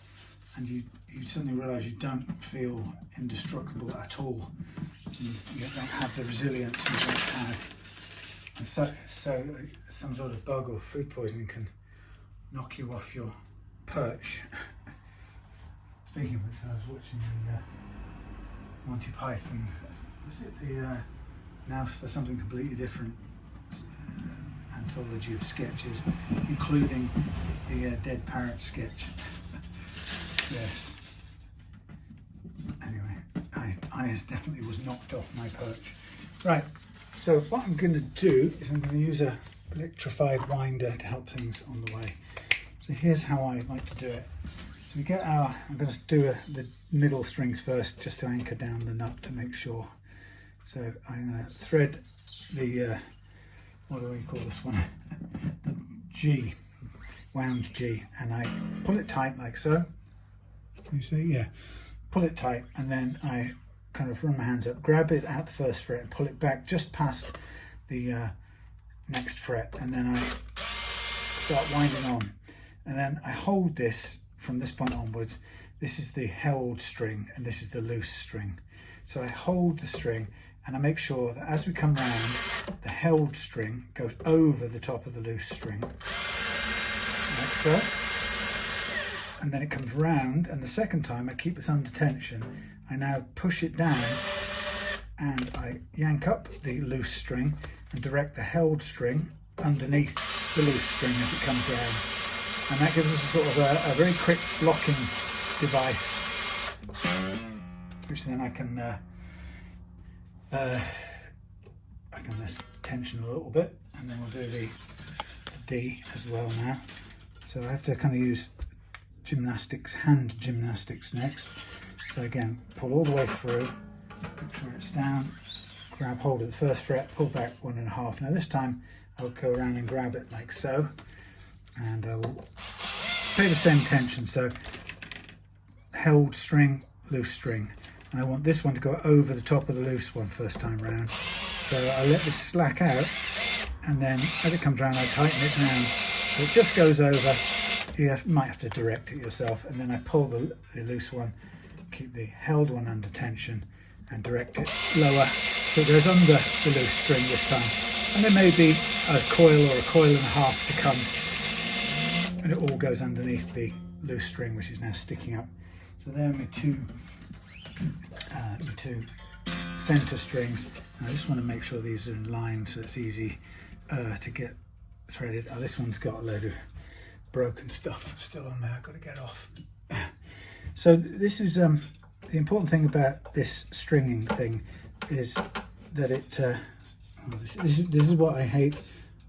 and you suddenly realise you don't feel indestructible at all. You don't have the resilience you once had. And so some sort of bug or food poisoning can knock you off your perch. Speaking of which, I was watching the Monty Python, was it the, now for something completely different, anthology of sketches, including the dead parrot sketch. Yes. Anyway, I definitely was knocked off my perch. Right, so what I'm going to do is I'm going to use a electrified winder to help things on the way. So here's how I like to do it. So we get our, I'm going to do the middle strings first just to anchor down the nut to make sure. So I'm going to thread the, what do we call this one? The G, wound G, and I pull it tight like so. You see, yeah, pull it tight, and then I kind of run my hands up, grab it at the first fret and pull it back just past the next fret, and then I start winding on, and then I hold this from this point onwards. This is the held string and this is the loose string. So I hold the string and I make sure that as we come round, the held string goes over the top of the loose string, like so. And then it comes round, and the second time I keep this under tension. I now push it down and I yank up the loose string and direct the held string underneath the loose string as it comes round. And that gives us a sort of a very quick locking device, which then I can less tension a little bit, and then we'll do the D as well now. So I have to kind of use gymnastics, hand gymnastics next. So again, pull all the way through, make sure it's down, grab hold of the first fret, pull back 1.5. Now this time I'll go around and grab it like so, and I will pay the same tension. So held string, loose string, and I want this one to go over the top of the loose one first time round. So I let this slack out, and then as it comes around I tighten it down so it just goes over. You might have to direct it yourself, and then I pull the loose one, keep the held one under tension and direct it lower so it goes under the loose string this time. And there may be a coil or a coil and a half to come, and it all goes underneath the loose string, which is now sticking up. So there are my two center strings. And I just want to make sure these are in line so it's easy to get threaded. Oh, this one's got a load of broken stuff still on there, I've got to get off. So this is the important thing about this stringing thing is that it this is what I hate.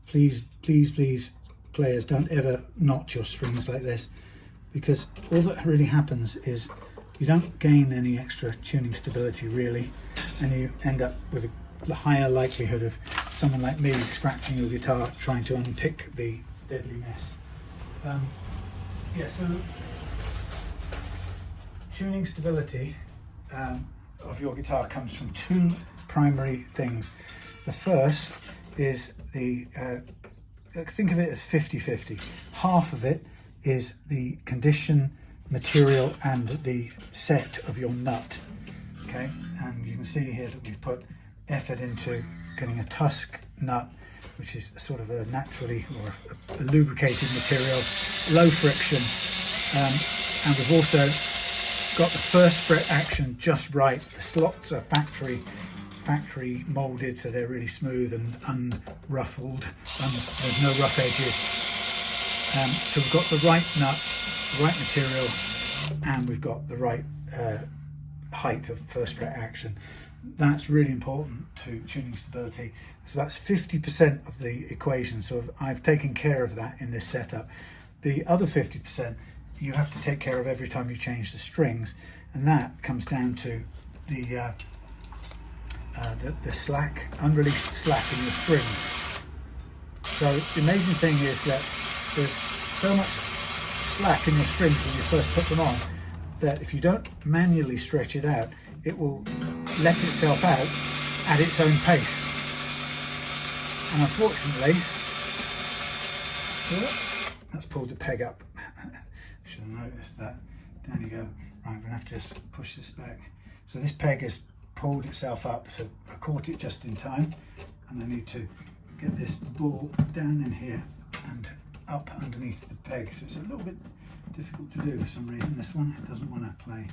Please players, don't ever knot your strings like this, because all that really happens is you don't gain any extra tuning stability really, and you end up with a higher likelihood of someone like me scratching your guitar trying to unpick the deadly mess. Yeah, so tuning stability of your guitar comes from two primary things. The first is the, think of it as 50-50. Half of it is the condition, material and the set of your nut. Okay, and you can see here that we've put effort into getting a tusk nut, which is sort of a naturally or a lubricated material, low friction, and we've also got the first fret action just right. The slots are factory molded, so they're really smooth and unruffled, there's no rough edges. So we've got the right nut, the right material, and we've got the right height of first fret action. That's really important to tuning stability. So that's 50% of the equation. So I've taken care of that in this setup. The other 50% you have to take care of every time you change the strings, and that comes down to the slack, unreleased slack in your strings. So the amazing thing is that there's so much slack in your strings when you first put them on that if you don't manually stretch it out, it will let itself out at its own pace. And unfortunately, that's pulled the peg up. Should have noticed that. Down you go. Right, I'm going to have to just push this back. So this peg has pulled itself up, so I caught it just in time, and I need to get this ball down in here and up underneath the peg. So it's a little bit difficult to do for some reason. This one, it doesn't want to play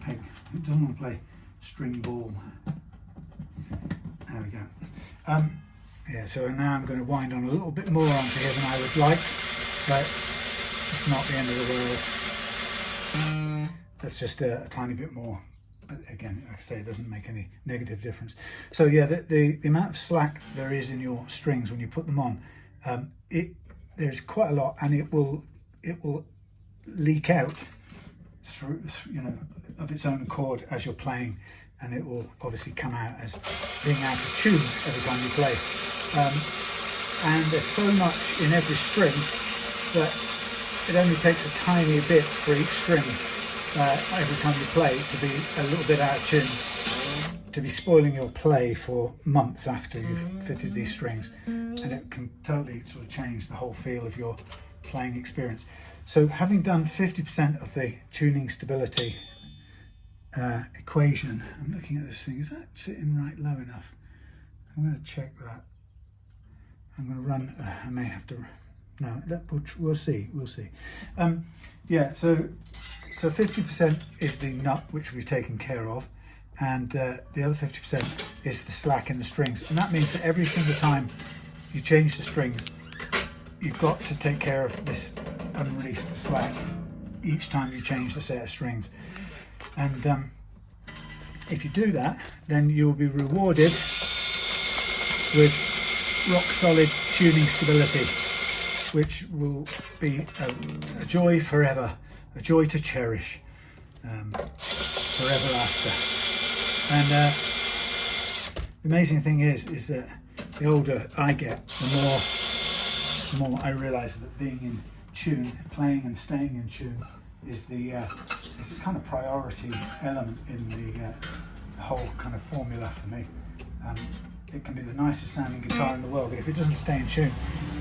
peg, it doesn't want to play string ball. There we go. Yeah, so now I'm going to wind on a little bit more onto here than I would like, but it's not the end of the world. That's just a tiny bit more. But again, like I say, it doesn't make any negative difference. So yeah, the amount of slack there is in your strings when you put them on, there's quite a lot, and it will leak out through, you know, of its own accord as you're playing, and it will obviously come out as being out of tune every time you play. And there's so much in every string that it only takes a tiny bit for each string every time you play to be a little bit out of tune, to be spoiling your play for months after you've fitted these strings, and it can totally sort of change the whole feel of your playing experience. So having done 50% of the tuning stability equation, I'm looking at this thing, is that sitting right low enough? I'm going to check that. I'm going to run, I may have to, no, we'll see. Yeah, so 50% is the nut, which we've taken care of, and the other 50% is the slack in the strings. And that means that every single time you change the strings, you've got to take care of this unreleased slack each time you change the set of strings. And if you do that, then you'll be rewarded with rock solid tuning stability, which will be a joy forever, a joy to cherish forever after. And the amazing thing is that the older I get, the more I realise that being in tune, playing and staying in tune, is the kind of priority element in the whole kind of formula for me. It can be the nicest sounding guitar in the world, but if it doesn't stay in tune,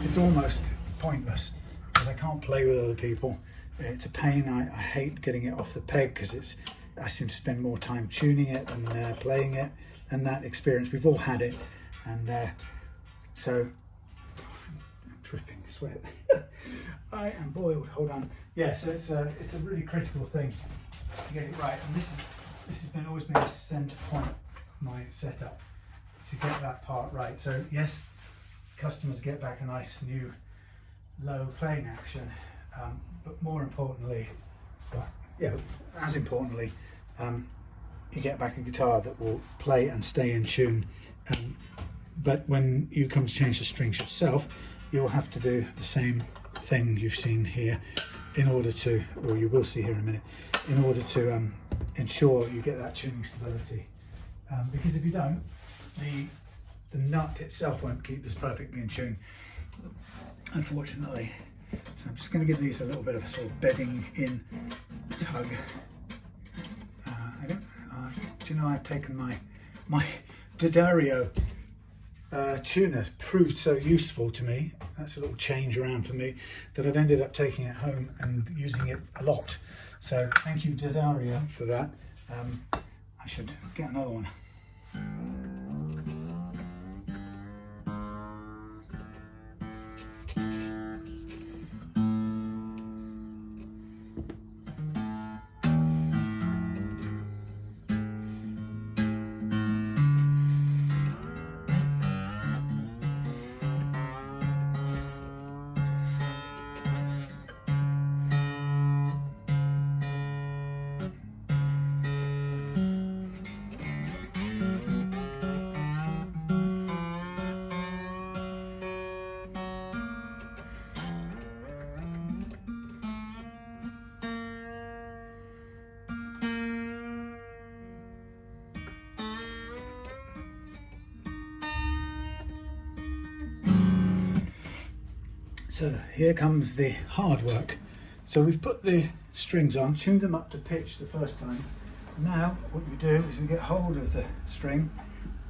it's almost pointless, because I can't play with other people. It's a pain. I hate getting it off the peg, because I seem to spend more time tuning it than playing it, and that experience, we've all had it. And so I'm dripping sweat. I am boiled. Hold on. Yeah, so it's a really critical thing to get it right, and this has always been the centre point of my setup, to get that part right. So yes, customers get back a nice new low playing action, but more importantly, as importantly, you get back a guitar that will play and stay in tune. But when you come to change the strings yourself, you'll have to do the same thing you've seen here in order to, or you will see here in a minute, in order to ensure you get that tuning stability. Because if you don't, the nut itself won't keep this perfectly in tune, unfortunately. So I'm just going to give these a little bit of a sort of bedding in tug. Do you know, I've taken my D'Addario tuner, proved so useful to me. That's a little change around for me, that I've ended up taking it home and using it a lot. So thank you, D'Addario, for that. I should get another one. So here comes the hard work. So we've put the strings on, tuned them up to pitch the first time. Now what we do is we get hold of the string,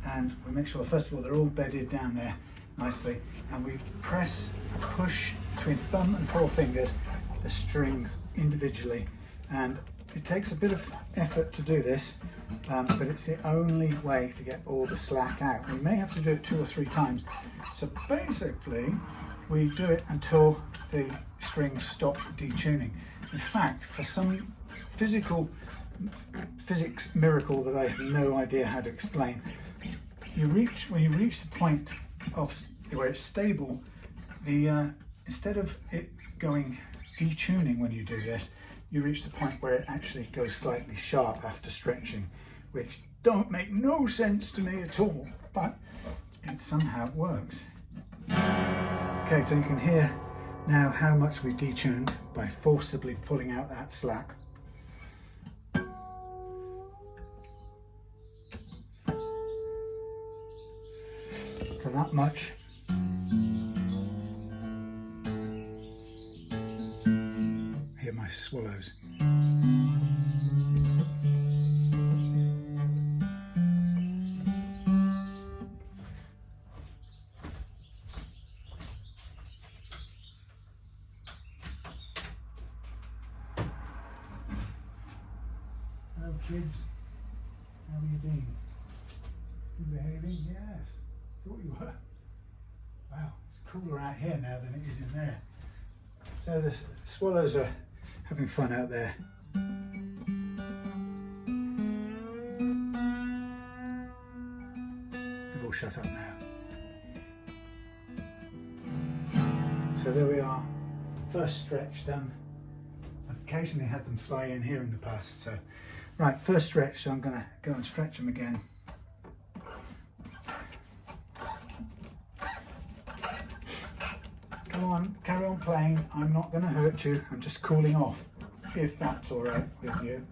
and we make sure, first of all, they're all bedded down there nicely, and we press and push between thumb and forefingers the strings individually. And it takes a bit of effort to do this, but it's the only way to get all the slack out. We may have to do it 2 or 3 times. So basically, we do it until the strings stop detuning. In fact, for some physics miracle that I have no idea how to explain, when you reach the point of where it's stable, instead of it going detuning when you do this, you reach the point where it actually goes slightly sharp after stretching, which don't make no sense to me at all, but it somehow works. Okay, so you can hear now how much we detuned by forcibly pulling out that slack. So that much. Hear my swallows. Hello kids, how are you doing? You behaving? Yes, thought you were. Wow, it's cooler out here now than it is in there. So the swallows are having fun out there. They've all shut up now. So there we are, first stretch done. I've occasionally had them fly in here in the past. So, right, first stretch, so I'm going to go and stretch them again. Come on, carry on playing. I'm not going to hurt you. I'm just cooling off, if that's all right with you.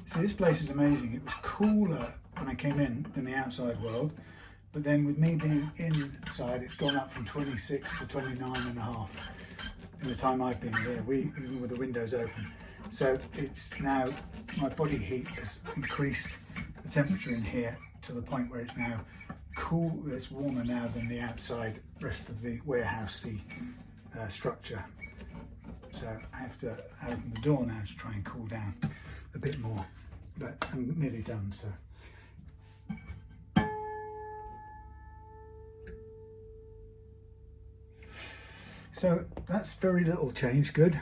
See, this place is amazing. It was cooler when I came in than the outside world, but then with me being inside, it's gone up from 26 to 29.5 in the time I've been here, even with the windows open. So it's now, my body heat has increased the temperature in here to the point where it's now cool, it's warmer now than the outside rest of the warehousey structure. So I have to open the door now to try and cool down a bit more, but I'm nearly done. So that's very little change, good.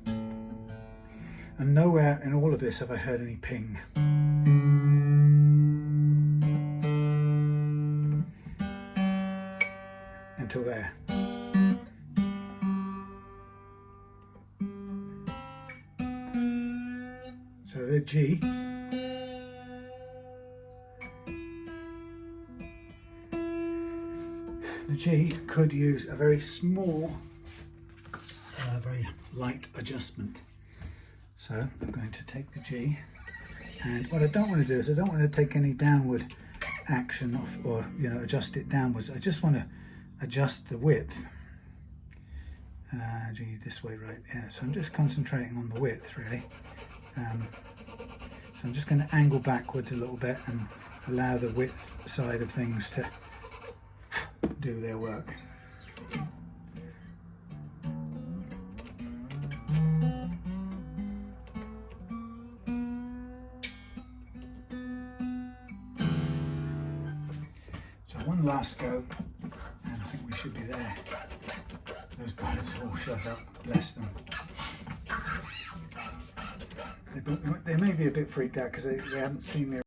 And nowhere in all of this have I heard any ping. Until there. So the G. The G could use a very small, very light adjustment. So I'm going to take the G, and what I don't want to do is I don't want to take any downward action off, or adjust it downwards. I just want to adjust the width. G this way, right? Yeah. So I'm just concentrating on the width really. So I'm just going to angle backwards a little bit and allow the width side of things to do their work. So one last go, and I think we should be there. Those birds all shut up, bless them. They may be a bit freaked out because they haven't seen me